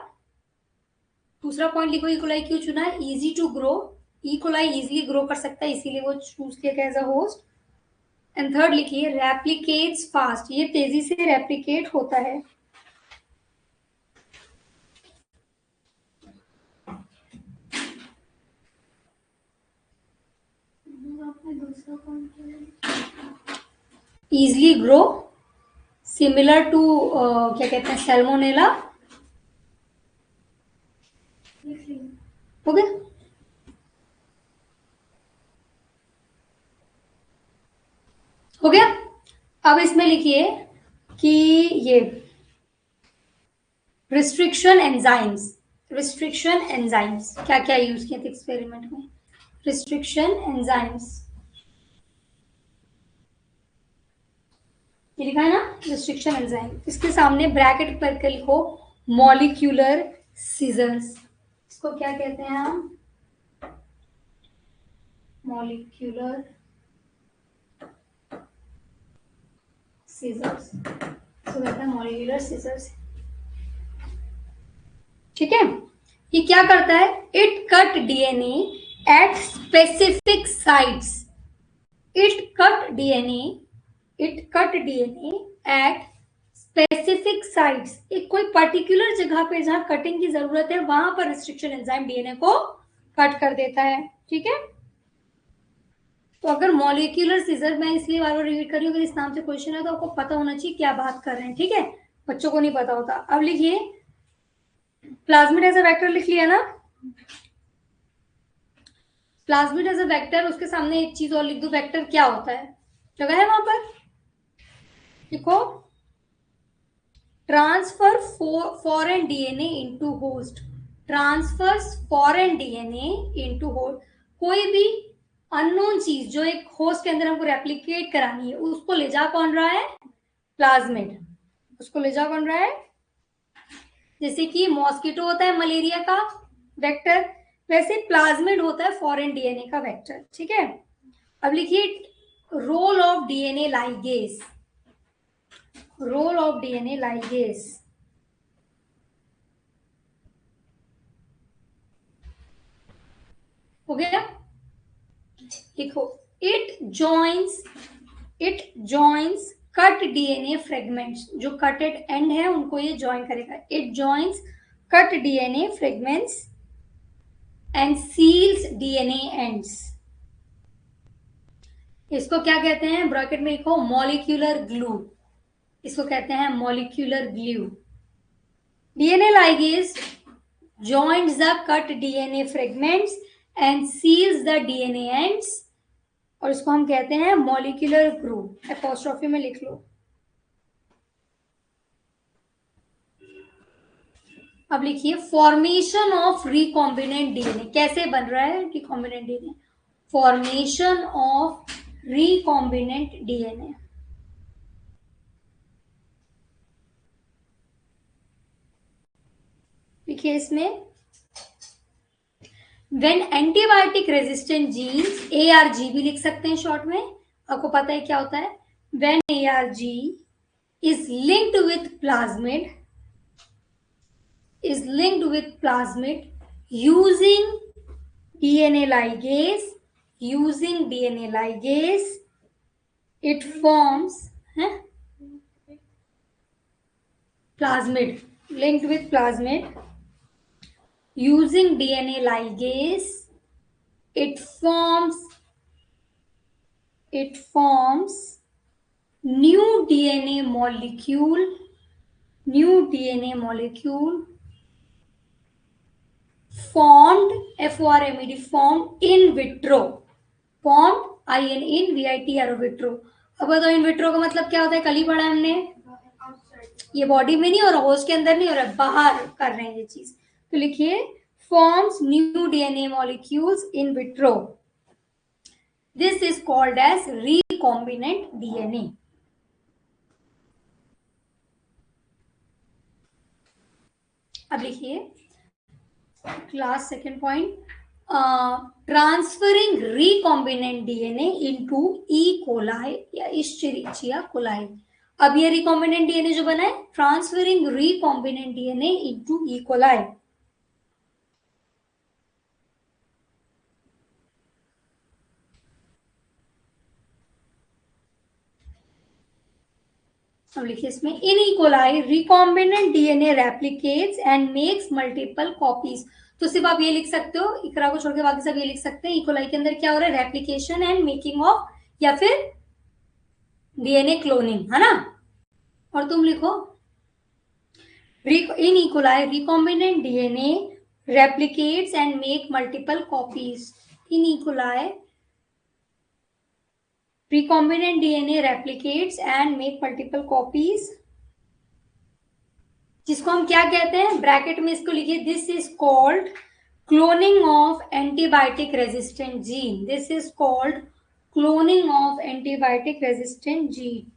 दूसरा पॉइंट लिखो, ई कोलाई क्यों चुना है, easy to grow, E coli easily grow कर सकता है इसीलिए वो चूज किया गया as a host. And third लिखिए रेप्लिकेट्स फास्ट, ये तेजी से रेप्लिकेट होता है। इजली ग्रो, सिमिलर टू क्या कहते हैं सैल्मोनेला। हो गया। हो गया। अब इसमें लिखिए कि ये रिस्ट्रिक्शन एंजाइम्स, रिस्ट्रिक्शन एंजाइम्स क्या क्या यूज किए थे एक्सपेरिमेंट में, रिस्ट्रिक्शन एंजाइम्स ये लिखा है ना, रिस्ट्रिक्शन एंजाइम। इसके सामने ब्रैकेट करके लिखो मॉलिक्यूलर सीजर्स, इसको क्या कहते हैं हम, मॉलिक्यूलर सीजर्स, इसको कहते हैं मॉलिक्यूलर सीजर्स। ठीक है। ये क्या करता है, it cut DNA at specific sites, it cut DNA at specific sites, एक कोई पर्टिकुलर जगह पे जहां कटिंग की जरूरत है वहां पर रिस्ट्रिक्शन एंजाइम डीएनए को कट कर देता है। ठीक है। तो अगर मॉलिक्यूलर सीजर, मैं इसलिए बार बार रिपीट कर रही हूँ, अगर इस नाम से क्वेश्चन है तो आपको पता होना चाहिए क्या बात कर रहे हैं। ठीक है, बच्चों को नहीं पता होता। अब लिखिए प्लाज्मिड एज अ वेक्टर, लिख लिया ना, प्लाज्मिड एज अ वेक्टर, उसके सामने एक चीज और लिख दो, वेक्टर क्या होता है, जगह है वहां पर, लिखो transfer foreign DNA into host, transfers foreign DNA into host. कोई भी अननोन चीज जो एक होस्ट के अंदर हमको रेप्लिकेट करानी है उसको ले जा कौन रहा है, प्लाज्मिड, उसको ले जा कौन रहा है। जैसे कि मॉस्किटो होता है मलेरिया का वेक्टर, वैसे प्लाज्मिड होता है फॉरेन डीएनए का वेक्टर। ठीक है। अब लिखिए role of DNA ligase, role of DNA ligase, हो गया। लिखो it joins cut DNA fragments, जो कटेड एंड है उनको ये ज्वाइन करेगा, it joins cut DNA fragments and seals DNA ends. इसको क्या कहते हैं, ब्रैकेट में लिखो मॉलिक्यूलर ग्लू, इसको कहते हैं molecular glue. DNA ligase joins the cut DNA fragments and seals the DNA ends, और इसको हम कहते हैं मॉलिक्यूलर ग्लू, एपोस्ट्रोफी में लिख लो। अब लिखिए फॉर्मेशन ऑफ रिकॉम्बिनेंट डीएनए, कैसे बन रहा है recombinant DNA, formation of recombinant DNA. लिखिए इसमें When antibiotic resistant genes, ARG भी लिख सकते हैं शॉर्ट में, आपको पता है क्या होता है, When ARG is linked with plasmid using DNA ligase. Using DNA ligase, it forms plasmid, linked with plasmid. Using DNA ligase, it forms new DNA molecule formed, FORMED, formed in vitro. Formed in vitro. अब बताओ इन विट्रो का मतलब क्या होता है? कल ही पढ़ा हमने, ये बॉडी में नहीं हो रहा, होस्ट के अंदर नहीं हो रहा, बाहर कर रहे हैं ये चीज। तो लिखिए forms new DNA molecules in vitro. This is called as recombinant DNA. अब लिखिए class second point, transferring recombinant DNA into E coli या इश्चेरिचिया कोलाई। अब ये रिकॉम्बिनेंट डीएनए जो बना है, transferring recombinant DNA into E coli. अब लिखिए इसमें, in E coli recombinant DNA replicates and makes multiple copies. तो सिर्फ आप ये लिख सकते हो, इकरा को छोड़ के बाकी सब ये लिख सकते हैं। ई कोलाई के अंदर क्या हो रहा है? रेप्लिकेशन एंड मेकिंग ऑफ, या फिर डीएनए क्लोनिंग, है ना। और तुम लिखो in E. coli recombinant DNA replicates and make multiple copies. In E. coli recombinant DNA replicates and make multiple copies, जिसको हम क्या कहते हैं? ब्रैकेट में इसको लिखिए, this is called cloning of antibiotic resistant gene. This is called cloning of antibiotic resistant gene.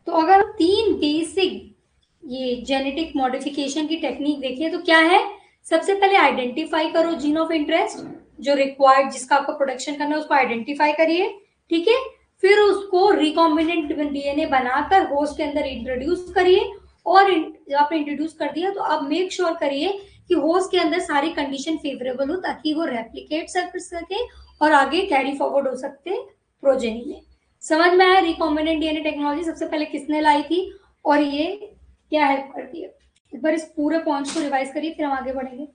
तो अगर तीन बेसिक ये जेनेटिक मॉडिफिकेशन की टेक्निक देखिए तो क्या है? सबसे पहले आइडेंटिफाई करो जीन ऑफ इंटरेस्ट, जो रिक्वायर्ड, जिसका आपको प्रोडक्शन करना है उसको आइडेंटिफाई करिए, ठीक है। फिर उसको रिकॉम्बिनेंट डीएनए बनाकर होस्ट के अंदर इंट्रोड्यूस करिए, और जब आपने इंट्रोड्यूस कर दिया तो आप मेक श्योर करिए कि होस्ट के अंदर सारी कंडीशन फेवरेबल हो, ताकि वो रेप्लिकेट कर सके और आगे कैरी फॉरवर्ड हो सकते प्रोजेनी में। समझ में आया? रिकॉम्बिनेंट डीएनए टेक्नोलॉजी सबसे पहले किसने लाई थी और ये क्या हेल्प करती है? एक बार इस पूरे पॉइंट्स को रिवाइज करिए, फिर हम आगे बढ़ेंगे।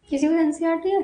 किसी को एनसीईआरटी है?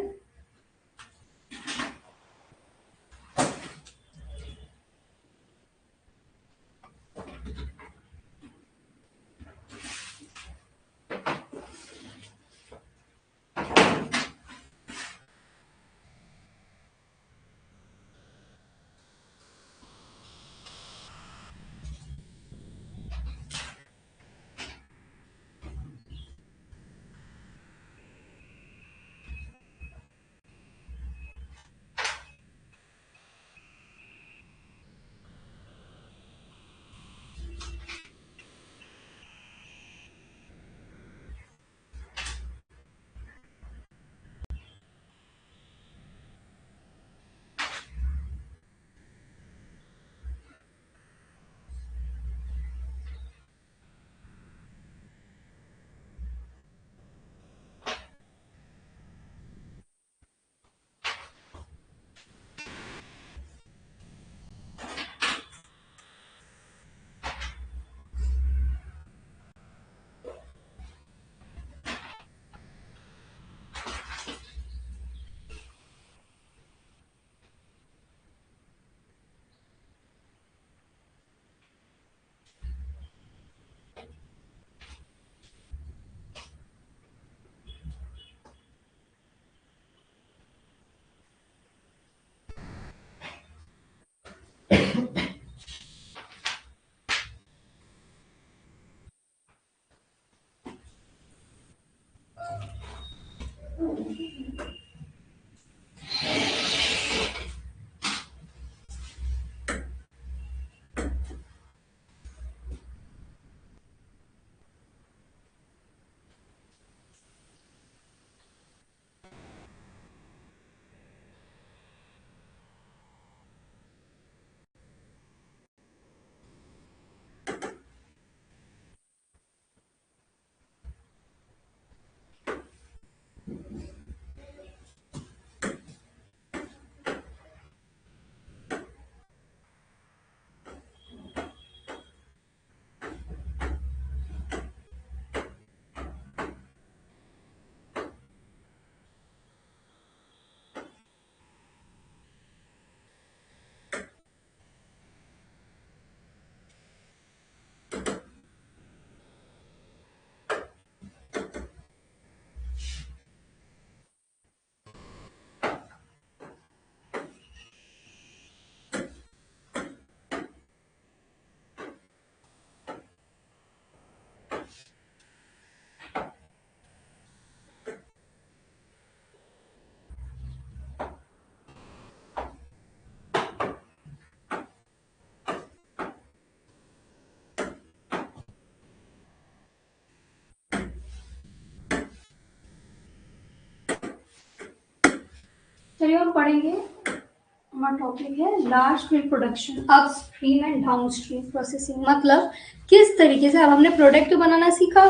चलिए हम पढ़ेंगे। हमारा टॉपिक है large scale production, upstream and downstream processing. मतलब किस तरीके से, अब हमने प्रोडक्ट तो बनाना सीखा,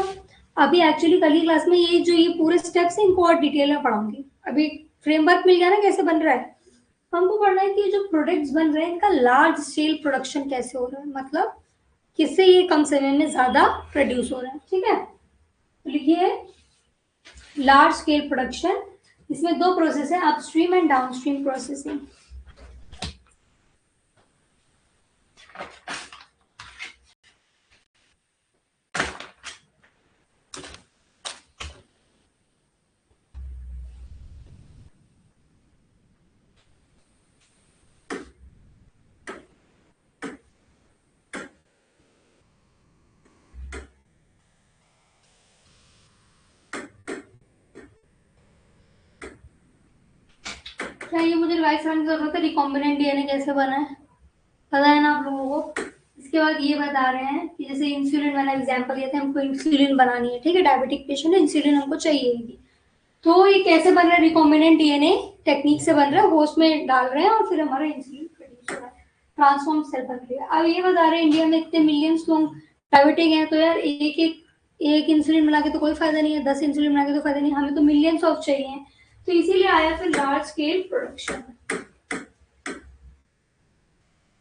अभी एक्चुअली कल की क्लास में ये पूरे स्टेप्स हैं इनको और डिटेल में पढ़ाऊंगी। अभी फ्रेमवर्क मिल गया ना कैसे बन रहा है। हमको पढ़ना है कि जो प्रोडक्ट्स बन रहे हैं इनका लार्ज स्केल प्रोडक्शन कैसे हो रहा है, मतलब किससे ये कम समय में ज्यादा प्रोड्यूस हो रहा है। ठीक है, तो लिखिए लार्ज स्केल प्रोडक्शन। इसमें दो प्रोसेस है, अपस्ट्रीम एंड डाउनस्ट्रीम प्रोसेसिंग। क्या ये मुझे रिवाइज करने की जरूरत है रिकॉम्बिनेंट डीएनए कैसे बना है? पता है ना आप लोगों को। इसके बाद ये बता रहे हैं कि जैसे इंसुलिन, मैंने एग्जांपल दिया था, हमको इंसुलिन बनानी है, ठीक है, डायबिटिक पेशेंट है, इंसुलिन हमको चाहिए। तो ये कैसे बन रहा है? रिकॉम्बिनेंट डीएनए टेक्निक से बन रहा है, होस्ट में डाल रहे हैं और फिर हमारा इंसुलिन प्रोड्यूस हो रहा है, ट्रांसफॉर्म सेल बन रही है। अब ये बता रहे हैं इंडिया में इतने मिलियंस लोग डायबिटिक हैं, तो यार एक इंसुलिन बना के तो कोई फायदा नहीं है, 10 इंसुलिन बना के तो फायदा नहीं है, हमें तो मिलियंस ऑफ चाहिए। तो इसीलिए आया फिर लार्ज स्केल प्रोडक्शन।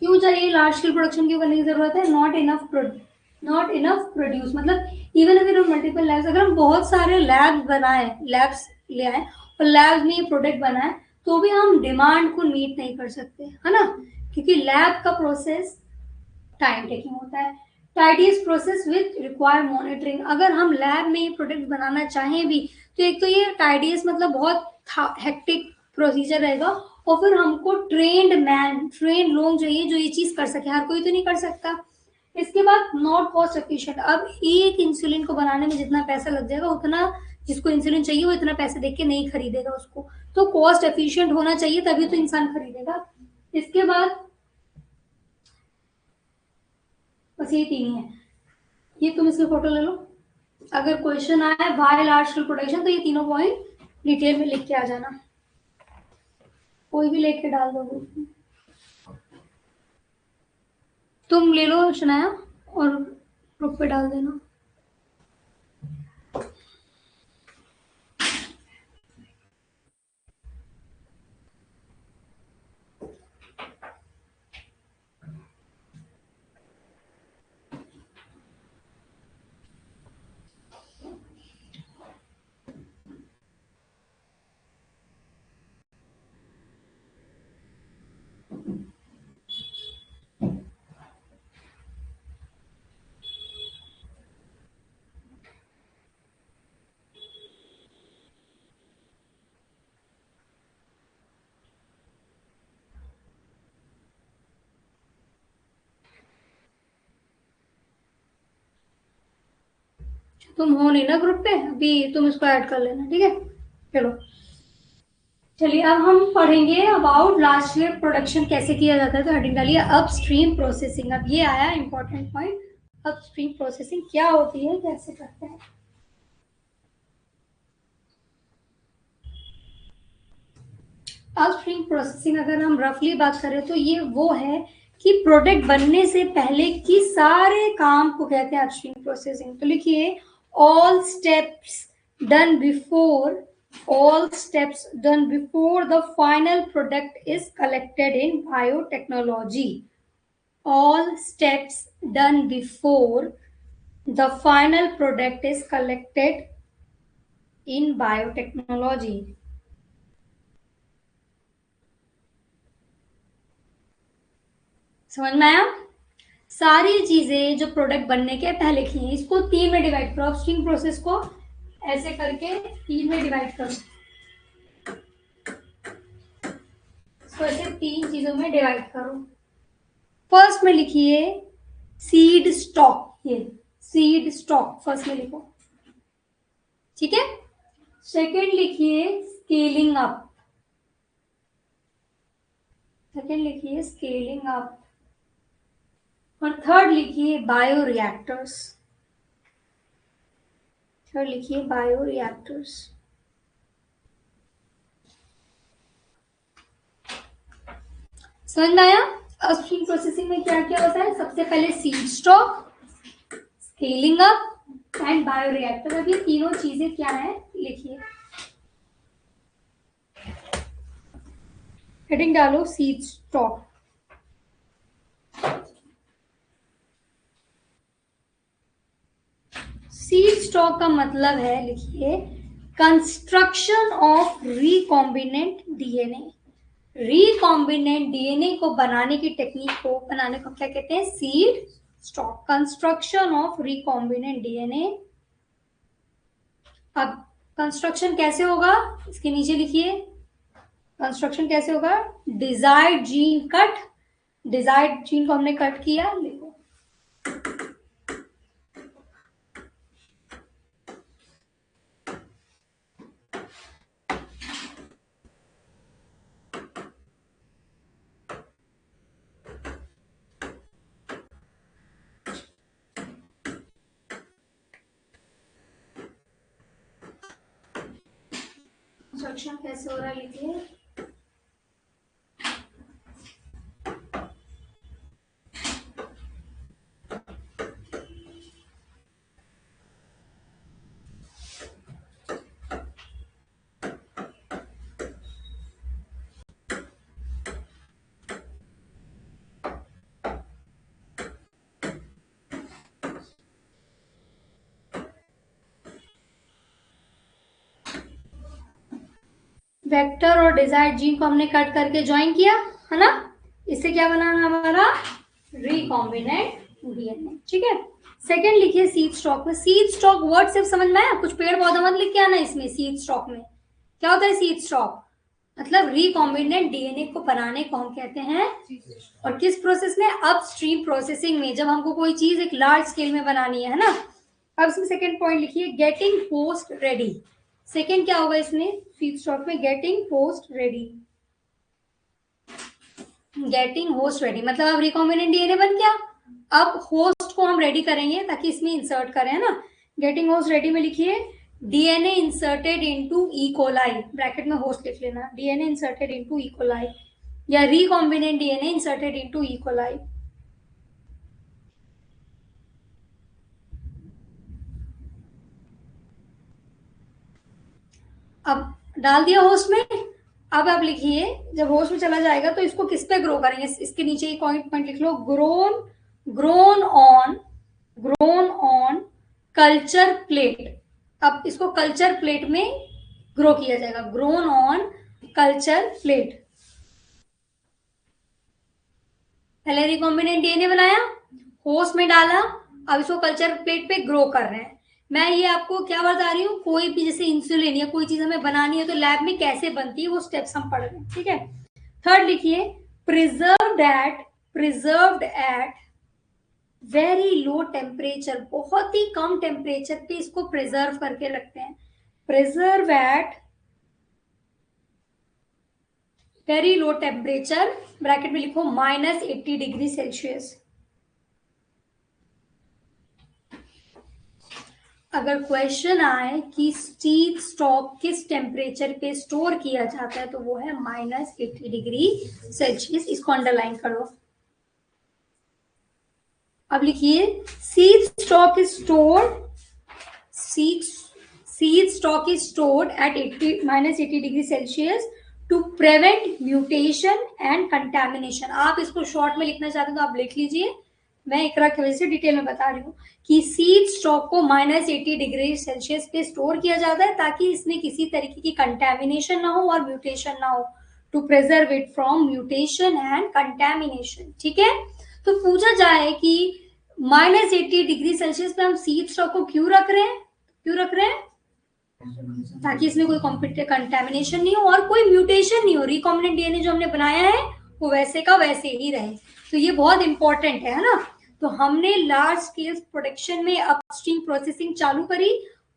क्यों चाहिए लार्ज स्केल प्रोडक्शन? क्यों करने की जरूरत है? नॉट इनफ प्रोड्यूस, मतलब इवन अगर हम मल्टीपल लैब्स, अगर हम बहुत सारे लैब्स बनाए, लैब्स ले आए और लैब्स में ये प्रोडक्ट बनाए, तो भी हम डिमांड को मीट नहीं कर सकते, है ना, क्योंकि लैब का प्रोसेस टाइम टेकिंग होता है, टाइडियस प्रोसेस विद रिक्वायर मॉनिटरिंग। अगर हम लैब में ये प्रोडक्ट बनाना चाहें भी, तो एक तो ये टाइडियस मतलब बहुत हेक्टिक प्रोसीजर रहेगा, और फिर हमको ट्रेंड लोग चाहिए जो ये चीज कर सके, हर कोई तो नहीं कर सकता। इसके बाद नॉट कॉस्ट एफिशिएंट, अब एक इंसुलिन को बनाने में जितना पैसा लग जाएगा, उतना जिसको इंसुलिन चाहिए वो इतना पैसे देख के नहीं खरीदेगा उसको, तो कॉस्ट एफिशिएंट होना चाहिए, तभी तो इंसान खरीदेगा। इसके बाद बस ये तीन ही है, ये तुम इसकी फोटो ले लो। अगर क्वेश्चन आया वाई लार्ज स्केल प्रोडक्शन, तो ये तीनों पॉइंट डिटेल में लिख के आ जाना, कोई भी लेके डाल दो ग्रुप। तुम ले लो शनाया और ग्रुप पे डाल देना। तुम हो नहीं ना ग्रुप पे अभी, तुम इसको ऐड कर लेना, ठीक है। चलो, चलिए अब हम पढ़ेंगे अबाउट लार्ज स्केल प्रोडक्शन कैसे किया जाता है। तो हेडिंग डालिए अपस्ट्रीम प्रोसेसिंग। अब ये आया इंपॉर्टेंट पॉइंट, अपस्ट्रीम प्रोसेसिंग क्या होती है, कैसे करते हैं। अपस्ट्रीम प्रोसेसिंग अगर हम रफली बात करें तो ये वो है कि प्रोडक्ट बनने से पहले की सारे काम को कहते हैं अपस्ट्रीम प्रोसेसिंग। तो लिखिए all steps done before all steps done before the final product is collected in biotechnology. All steps done before the final product is collected in biotechnology. समझ में आया? सारी चीजें जो प्रोडक्ट बनने के पहले की हैं, इसको तीन में डिवाइड करो, अपस्ट्रीम प्रोसेस को ऐसे करके तीन में डिवाइड करो, इसको ऐसे तीन चीजों में डिवाइड करो। फर्स्ट में लिखिए सीड स्टॉक, ये सीड स्टॉक फर्स्ट में लिखो, ठीक है। सेकेंड लिखिए स्केलिंग अप, सेकेंड लिखिए स्केलिंग अप, और थर्ड लिखिए बायो रिएक्टर्स, थर्ड लिखिए बायो रिएक्टर्स। समझ में आया? अपस्ट्रीम प्रोसेसिंग में क्या क्या होता है? सबसे पहले seed stock, scaling up and bio reactor. अब ये तीनों चीजें क्या है लिखिए, हेडिंग डालो सीड स्टॉक। सीड स्टॉक का मतलब है, लिखिए construction of recombinant DNA. Recombinant DNA को बनाने की टेक्निक को, बनाने को क्या कहते हैं? Seed stock, construction of recombinant DNA. अब कंस्ट्रक्शन कैसे होगा, इसके नीचे लिखिए कंस्ट्रक्शन कैसे होगा। Desired gene cut, desired gene को हमने कट किया, लिखो कंस्ट्रक्शन कैसे हो रहा है लिखिए। वेक्टर और डिजायर्ड जीन को हमने कट करके ज्वाइन किया है ना, इससे क्या बनाना हमारा रिकॉम्बिनेंट डीएनए। ठीक है, सेकंड लिखिए सीड स्टॉक में। सीड स्टॉक वर्ड सिर्फ समझ में आया, कुछ पेड़ पौधा मत लिख के आना इसमें। सीड स्टॉक में क्या होता है? सीड स्टॉक मतलब रिकॉम्बिनेंट डीएनए को बनाने को हम कहते हैं, और किस प्रोसेस में? अपस्ट्रीम प्रोसेसिंग में, जब हमको कोई चीज एक लार्ज स्केल में बनानी है ना। अब इसमें सेकंड पॉइंट लिखिए गेटिंग होस्ट रेडी। सेकंड क्या होगा इसमें फीड स्टॉक में? Getting host ready. Getting host ready मतलब अब रिकॉम्बिनेंट डीएनए बन गया, अब होस्ट को हम रेडी करेंगे ताकि इसमें इंसर्ट करें, है ना। गेटिंग होस्ट रेडी में लिखिए DNA inserted into E coli, bracket में होस्ट लिख लेना, DNA inserted into E coli, या recombinant DNA inserted into E coli. अब डाल दिया होस्ट में। अब आप लिखिए जब होस्ट में चला जाएगा तो इसको किस पे ग्रो करेंगे? इसके नीचे एक पॉइंट लिख लो, ग्रोन ऑन कल्चर प्लेट। अब इसको कल्चर प्लेट में ग्रो किया जाएगा, ग्रोन ऑन कल्चर प्लेट। पहले रिकॉम्बिनेंट डीएनए बनाया, होस्ट में डाला, अब इसको कल्चर प्लेट पे ग्रो कर रहे हैं। मैं ये आपको क्या बता रही हूँ, कोई भी जैसे इंसुलिन या कोई चीज हमें बनानी है तो लैब में कैसे बनती है वो स्टेप्स हम पढ़ रहे हैं। ठीक है, थर्ड लिखिए preserved at very low temperature, बहुत ही कम टेम्परेचर पे इसको प्रिजर्व करके रखते हैं। Preserve at very low temperature, bracket में लिखो -80 डिग्री सेल्सियस। अगर क्वेश्चन आए कि सीड स्टॉक किस टेम्परेचर पे स्टोर किया जाता है तो वो है -80 डिग्री सेल्सियस, इसको अंडरलाइन करो। अब लिखिए seed stock is stored at -80 degree Celsius to prevent mutation and contamination. आप इसको शॉर्ट में लिखना चाहते हो तो आप लिख लीजिए, मैं इकरा की वजह से डिटेल में बता रही हूँ कि सीड स्टॉक को -80 डिग्री सेल्सियस पे स्टोर किया जाता है ताकि इसमें किसी तरीके की कंटेमिनेशन ना हो और म्यूटेशन ना हो, to preserve it from mutation and contamination. ठीक है, तो पूछा जाए कि -80 डिग्री सेल्सियस पे हम सीड स्टॉक को क्यों रख रहे हैं? ताकि इसमें कोई कंटेमिनेशन नहीं हो और कोई म्यूटेशन नहीं हो, रिकॉम्बिनेंट डीएनए जो हमने बनाया है वो वैसे का वैसे ही रहे। तो ये बहुत इंपॉर्टेंट है ना। तो हमने लार्ज स्केल प्रोडक्शन में अपस्ट्रीम प्रोसेसिंग चालू करी।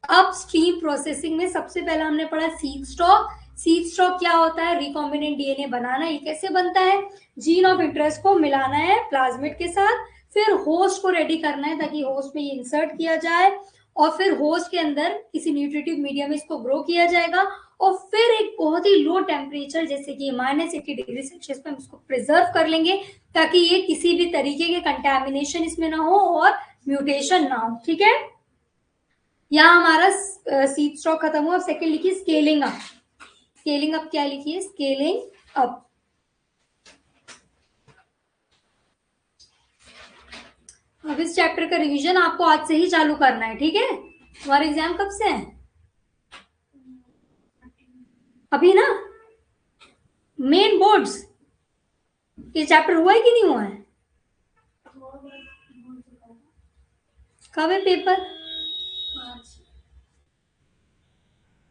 अपस्ट्रीम प्रोसेसिंग में सबसे पहला हमने पढ़ा सीड स्टॉक। सीड स्टॉक क्या होता है? रिकॉम्बिनेंट डीएनए बनाना। ये कैसे बनता है? जीन ऑफ इंटरेस्ट को मिलाना है प्लाज्मिड के साथ, फिर होस्ट को रेडी करना है ताकि होस्ट में ये इंसर्ट किया जाए, और फिर होस्ट के अंदर किसी न्यूट्रिटिव मीडियम में इसको ग्रो किया जाएगा, और फिर एक बहुत ही लो टेम्परेचर जैसे कि -80 डिग्री सेल्सियस पे हम इसको प्रिजर्व कर लेंगे ताकि ये किसी भी तरीके के कंटेमिनेशन इसमें ना हो और म्यूटेशन ना हो। ठीक है, यहाँ हमारा सीड स्टॉक खत्म हुआ। अब सेकेंड लिखिए स्केलिंग अप। स्केलिंग अप क्या लिखिए? Scaling up. अब इस चैप्टर का रिवीजन आपको आज से ही चालू करना है। ठीक है, तुम्हारा एग्जाम कब से है? अभी ना, मेन बोर्ड्स ये चैप्टर हुआ है कि नहीं हुआ है? कब है पेपर?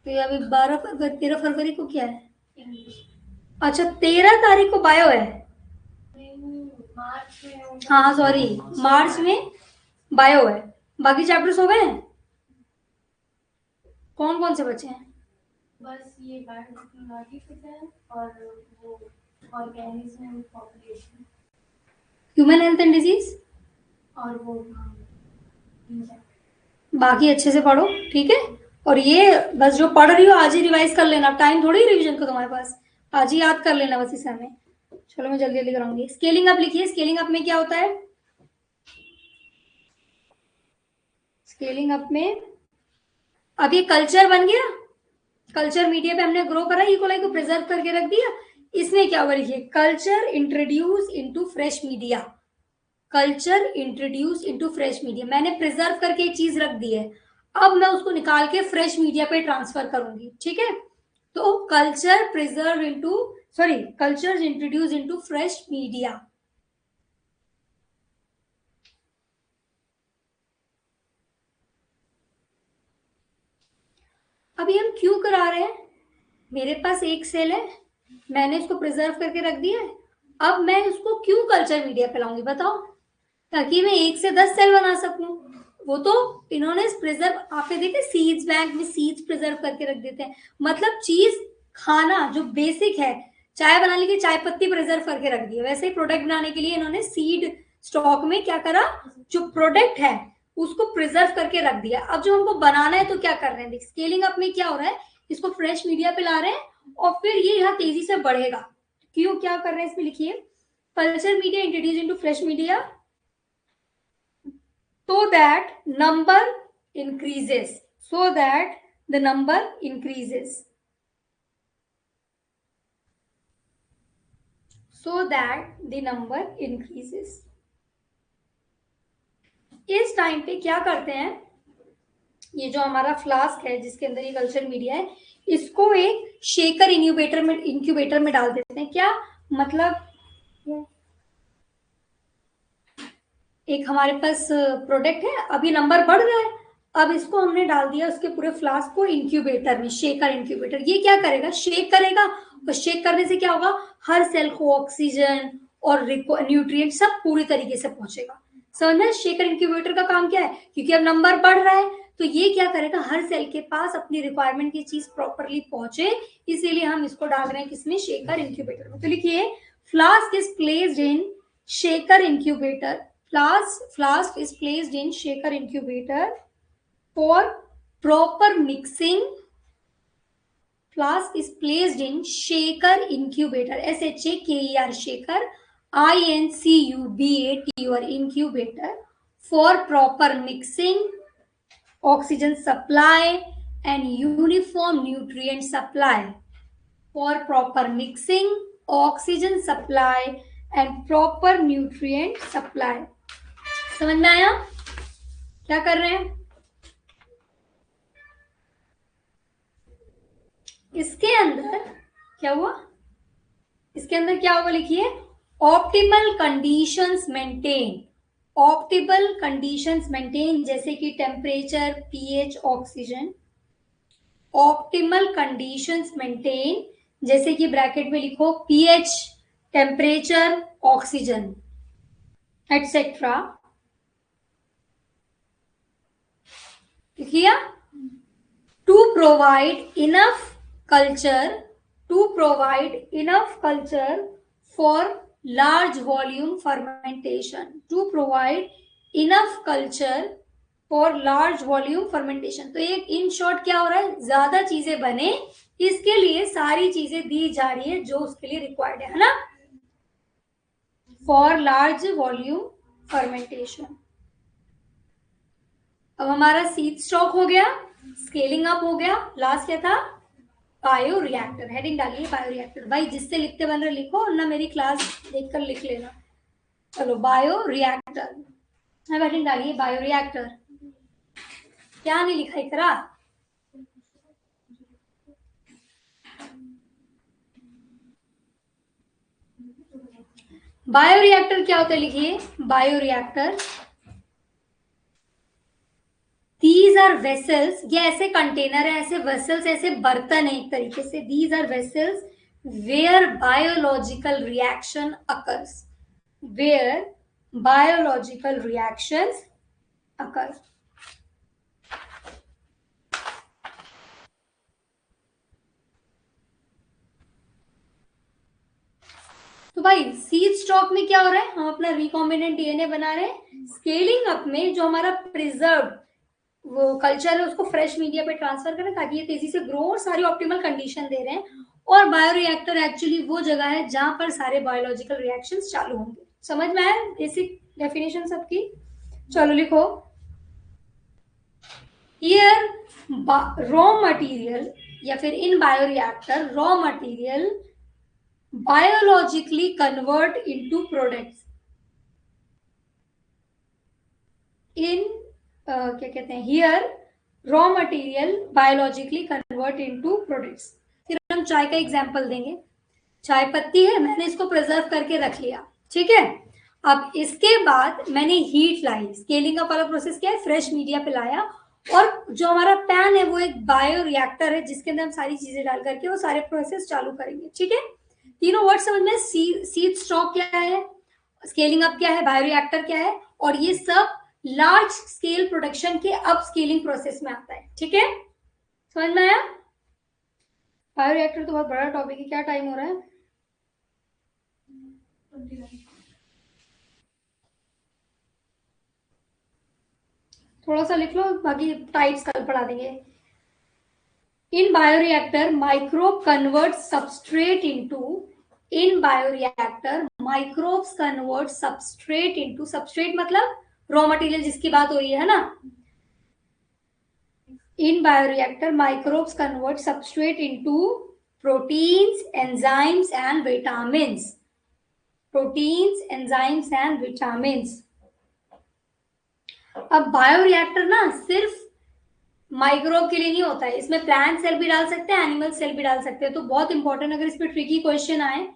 तो ये अभी 13 फरवरी को क्या है? अच्छा 13 तारीख को बायो है। हाँ सॉरी, मार्च में बायो है। बाकी चैप्टर्स हो गए हैं? कौन कौन से बचे हैं? बस ये बायोटेक्नोलॉजी है और वो organism and population, human health and disease, और वो बाकी अच्छे से पढ़ो। ठीक है, और ये बस जो पढ़ रही हो आज ही रिवाइज कर लेना, टाइम थोड़ी रिवीजन का तुम्हारे पास, आज ही याद कर लेना बस इसे हमें। चलो मैं जल्दी जल्दी कराऊंगी। स्केलिंग अप लिखिए, स्केलिंग अप में क्या होता है? स्केलिंग अप में अब ये कल्चर बन गया, कल्चर मीडिया पे हमने ग्रो करा, इकोलाई को प्रिजर्व करके रख दिया। इसमें क्या हुआ लिखिए, culture introduce into fresh media, culture introduce into fresh media. मैंने प्रिजर्व करके एक चीज रख दी है, अब मैं उसको निकाल के फ्रेश मीडिया पे ट्रांसफर करूंगी, ठीक है। तो culture preserve into, sorry, culture introduce into fresh media. अभी हम क्यों करा रहे हैं? मेरे पास एक सेल है, मैंने इसको प्रिजर्व करके रख दिया है, अब मैं उसको क्यों कल्चर मीडिया पे लाऊंगी बताओ? ताकि मैं 1 से 10 सेल बना सकूं। वो तो इन्होंने प्रिजर्व, आपने देखे सीड्स बैंक में सीड्स प्रिजर्व करके रख देते हैं, मतलब चीज खाना जो बेसिक है, चाय बनाने की चाय पत्ती प्रिजर्व करके रख दी है, वैसे ही प्रोडक्ट बनाने के लिए इन्होंने सीड स्टॉक में क्या करा, जो प्रोडक्ट है उसको प्रिजर्व करके रख दिया। अब जो हमको बनाना है तो क्या कर रहे हैं, स्केलिंग अप में क्या हो रहा है, इसको फ्रेश मीडिया पे ला रहे हैं और फिर ये यहाँ तेजी से बढ़ेगा। क्यों, क्या कर रहे हैं इसमें लिखिए, culture media introduce into fresh media so that number increases, so that the number increases, so that the number increases। इस टाइम पे क्या करते हैं, ये जो हमारा फ्लास्क है जिसके अंदर ये कल्चर मीडिया है, इसको एक शेकर इंक्यूबेटर में डाल देते हैं। क्या मतलब, एक हमारे पास प्रोडक्ट है, अभी नंबर बढ़ रहा है, अब इसको हमने डाल दिया उसके पूरे फ्लास्क को इंक्यूबेटर में, शेकर इंक्यूबेटर। ये क्या करेगा, शेक करेगा, और शेक करने से क्या होगा, हर सेल को ऑक्सीजन और न्यूट्रिएंट सब पूरी तरीके से पहुंचेगा। समझना, शेकर इंक्यूबेटर का काम क्या है, क्योंकि अब नंबर बढ़ रहा है तो ये क्या करेगा, हर सेल के पास अपनी रिक्वायरमेंट की चीज प्रॉपरली पहुंचे, इसीलिए हम इसको डाल रहे हैं किसमें, शेकर इंक्यूबेटर में। तो लिखिए, flask is placed in shaker incubator, flask is placed in shaker incubator for proper mixing, flask is placed in shaker incubator, shaker, shaker, incubator, incubator, for proper mixing, oxygen supply and uniform nutrient supply, for proper mixing, oxygen supply and proper nutrient supply। समझ में आया क्या कर रहे हैं? इसके अंदर क्या हुआ, इसके अंदर क्या होगा लिखिए, optimal conditions maintain, optimal conditions maintain, जैसे कि temperature, pH, oxygen. Optimal conditions maintain, जैसे कि ब्रैकेट में लिखो पीएच, टेम्परेचर, ऑक्सीजन एटसेट्रा। लिखिए, to provide enough culture, to provide enough culture for large volume fermentation, to provide enough culture for large volume fermentation. तो एक इन शॉर्ट क्या हो रहा है, ज्यादा चीजें बने इसके लिए सारी चीजें दी जा रही है जो उसके लिए रिक्वायर्ड है ना, फॉर लार्ज वॉल्यूम फर्मेंटेशन। अब हमारा सीड स्टॉक हो गया, स्केलिंग अप हो गया, लास्ट क्या था, बायो रिएक्टर। हेडिंग डालिए बायो रिएक्टर, भाई जिससे लिखते बन रहे लिखो, और ना मेरी क्लास देखकर लिख लेना। चलो बायो रिएक्टर, हेडिंग डालिए बायो रिएक्टर। क्या नहीं लिखा इकरा, बायो रिएक्टर क्या होता है लिखिए, bio reactor, These are vessels, ये ऐसे कंटेनर है, ऐसे वेसल्स, ऐसे बर्तन है एक तरीके से। These are vessels where biological reaction occurs, where biological reactions occur। तो भाई सीड स्टॉक में क्या हो रहा है, हम अपना रिकॉम्बिनेंट डीएनए बना रहे हैं। स्केलिंग अप में जो हमारा प्रिजर्व वो कल्चर है उसको फ्रेश मीडिया पे ट्रांसफर करें ताकि ये तेजी से ग्रो और सारी ऑप्टिमल कंडीशन दे रहे हैं। और बायोरिएक्टर एक्चुअली वो जगह है जहां पर सारे बायोलॉजिकल रिएक्शंस चालू होंगे। समझ में आया बेसिक डेफिनेशन सबकी? चलो लिखो, हियर रॉ मटेरियल या फिर in bioreactor raw material biologically convert into products in क्या कहते हैं, here raw material biologically convert into products. फिर हम चाय का एग्जांपल देंगे। चाय पत्ती है, मैंने इसको प्रिजर्व करके रख लिया, ठीक है। अब इसके बाद मैंने हीट लाई, स्केलिंग अप वाला प्रोसेस क्या है, फ्रेश मीडिया पे लाया, और जो हमारा पैन है वो एक बायो रिएक्टर है जिसके अंदर हम सारी चीजें डाल करके वो सारे प्रोसेस चालू करेंगे, ठीक है। तीनों वर्ड समझ में? सीड स्टॉक क्या है, स्केलिंग अप क्या है, बायोरिएक्टर क्या है, और ये सब लार्ज स्केल प्रोडक्शन के अप स्केलिंग प्रोसेस में आता है, ठीक है। समझ में आया? बायोरिएक्टर तो बहुत बड़ा टॉपिक है। क्या टाइम हो रहा है? 29। थोड़ा सा लिख लो, बाकी टाइप्स कल पढ़ा देंगे। In bioreactor microbe convert substrate into substrate मतलब रॉ मटेरियल जिसकी बात हो रही है ना। In bioreactor microbes convert substrate into proteins, enzymes and vitamins. Proteins, enzymes and vitamins. अब बायोरिएक्टर ना सिर्फ माइक्रोब के लिए नहीं होता है, इसमें प्लांट सेल भी डाल सकते हैं, एनिमल सेल भी डाल सकते हैं। तो बहुत इंपॉर्टेंट, अगर इस पे ट्रिकी क्वेश्चन आए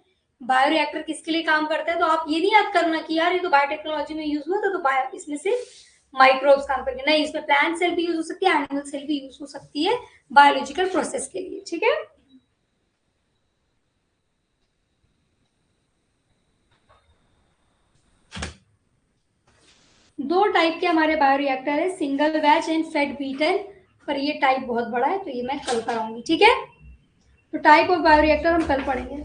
बायोरिएक्टर किसके लिए काम करता है, तो आप ये नहीं याद करना कि यार ये तो बायोटेक्नोलॉजी में यूज हुआ था, तो इसमें से माइक्रोब्स काम करके नहीं, इसमें प्लांट सेल भी यूज हो सकती है, एनिमल सेल भी यूज हो सकती है बायोलॉजिकल प्रोसेस के लिए, ठीक है। दो टाइप के हमारे बायोरिएक्टर है, सिंगल बैच एंड फेड बीटन, पर ये टाइप बहुत बड़ा है तो ये मैं कल कराऊंगी, ठीक है। तो टाइप ऑफ बायोरिएक्टर हम कल पढ़ेंगे।